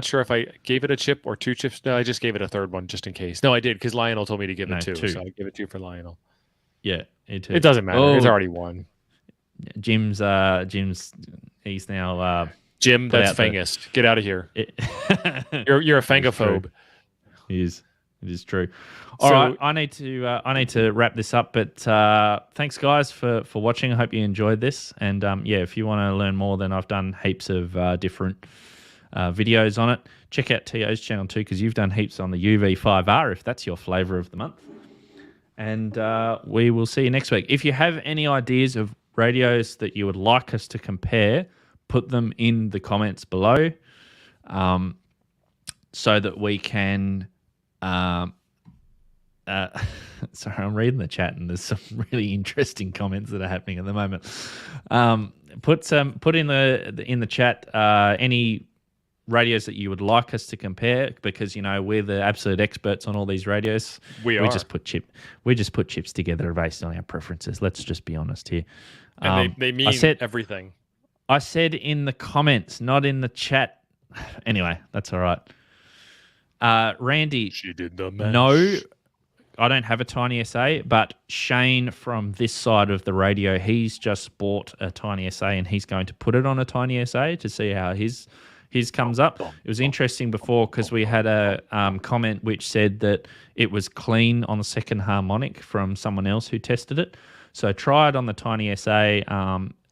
sure if I gave it a chip or 2 chips. No, I just gave it a third one just in case. No, I did because Lionel told me to give it 2, so I give it 2 for Lionel. Yeah, it doesn't matter. It's already 1. Jim's. He's now. Jim, that's Fangist. Get out of here. You're a fangophobe. It is true. All right, I need to wrap this up. But thanks, guys, for watching. I hope you enjoyed this. And if you want to learn more, then I've done heaps of different videos on it. Check out To's channel too, because you've done heaps on the UV5R, if that's your flavour of the month. And we will see you next week. If you have any ideas of radios that you would like us to compare, put them in the comments below, so that we can. Sorry, I'm reading the chat and there's some really interesting comments that are happening at the moment. Put in the chat any radios that you would like us to compare, because we're the absolute experts on all these radios. We just put chips together based on our preferences. Let's just be honest here. And they mean everything. I said in the comments, not in the chat. Anyway, that's all right. Randy, she did the match. No, I don't have a Tiny SA, but Shane from this side of the radio, he's just bought a Tiny SA and he's going to put it on a Tiny SA to see how his comes up. It was interesting before because we had a comment which said that it was clean on the second harmonic from someone else who tested it. So try it on the Tiny SA.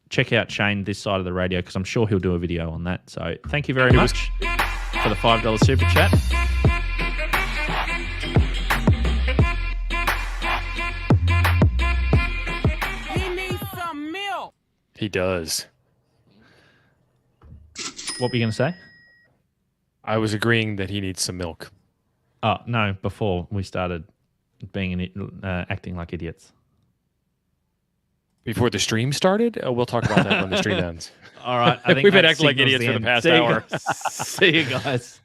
Check out Shane this side of the radio because I'm sure he'll do a video on that. So thank you very much for the $5 super chat. He does. What were you going to say? I was agreeing that he needs some milk. Oh, no, before we started acting like idiots. Before the stream started? We'll talk about that when the stream ends. All right. I think we've been acting like idiots for the past hour. See you guys.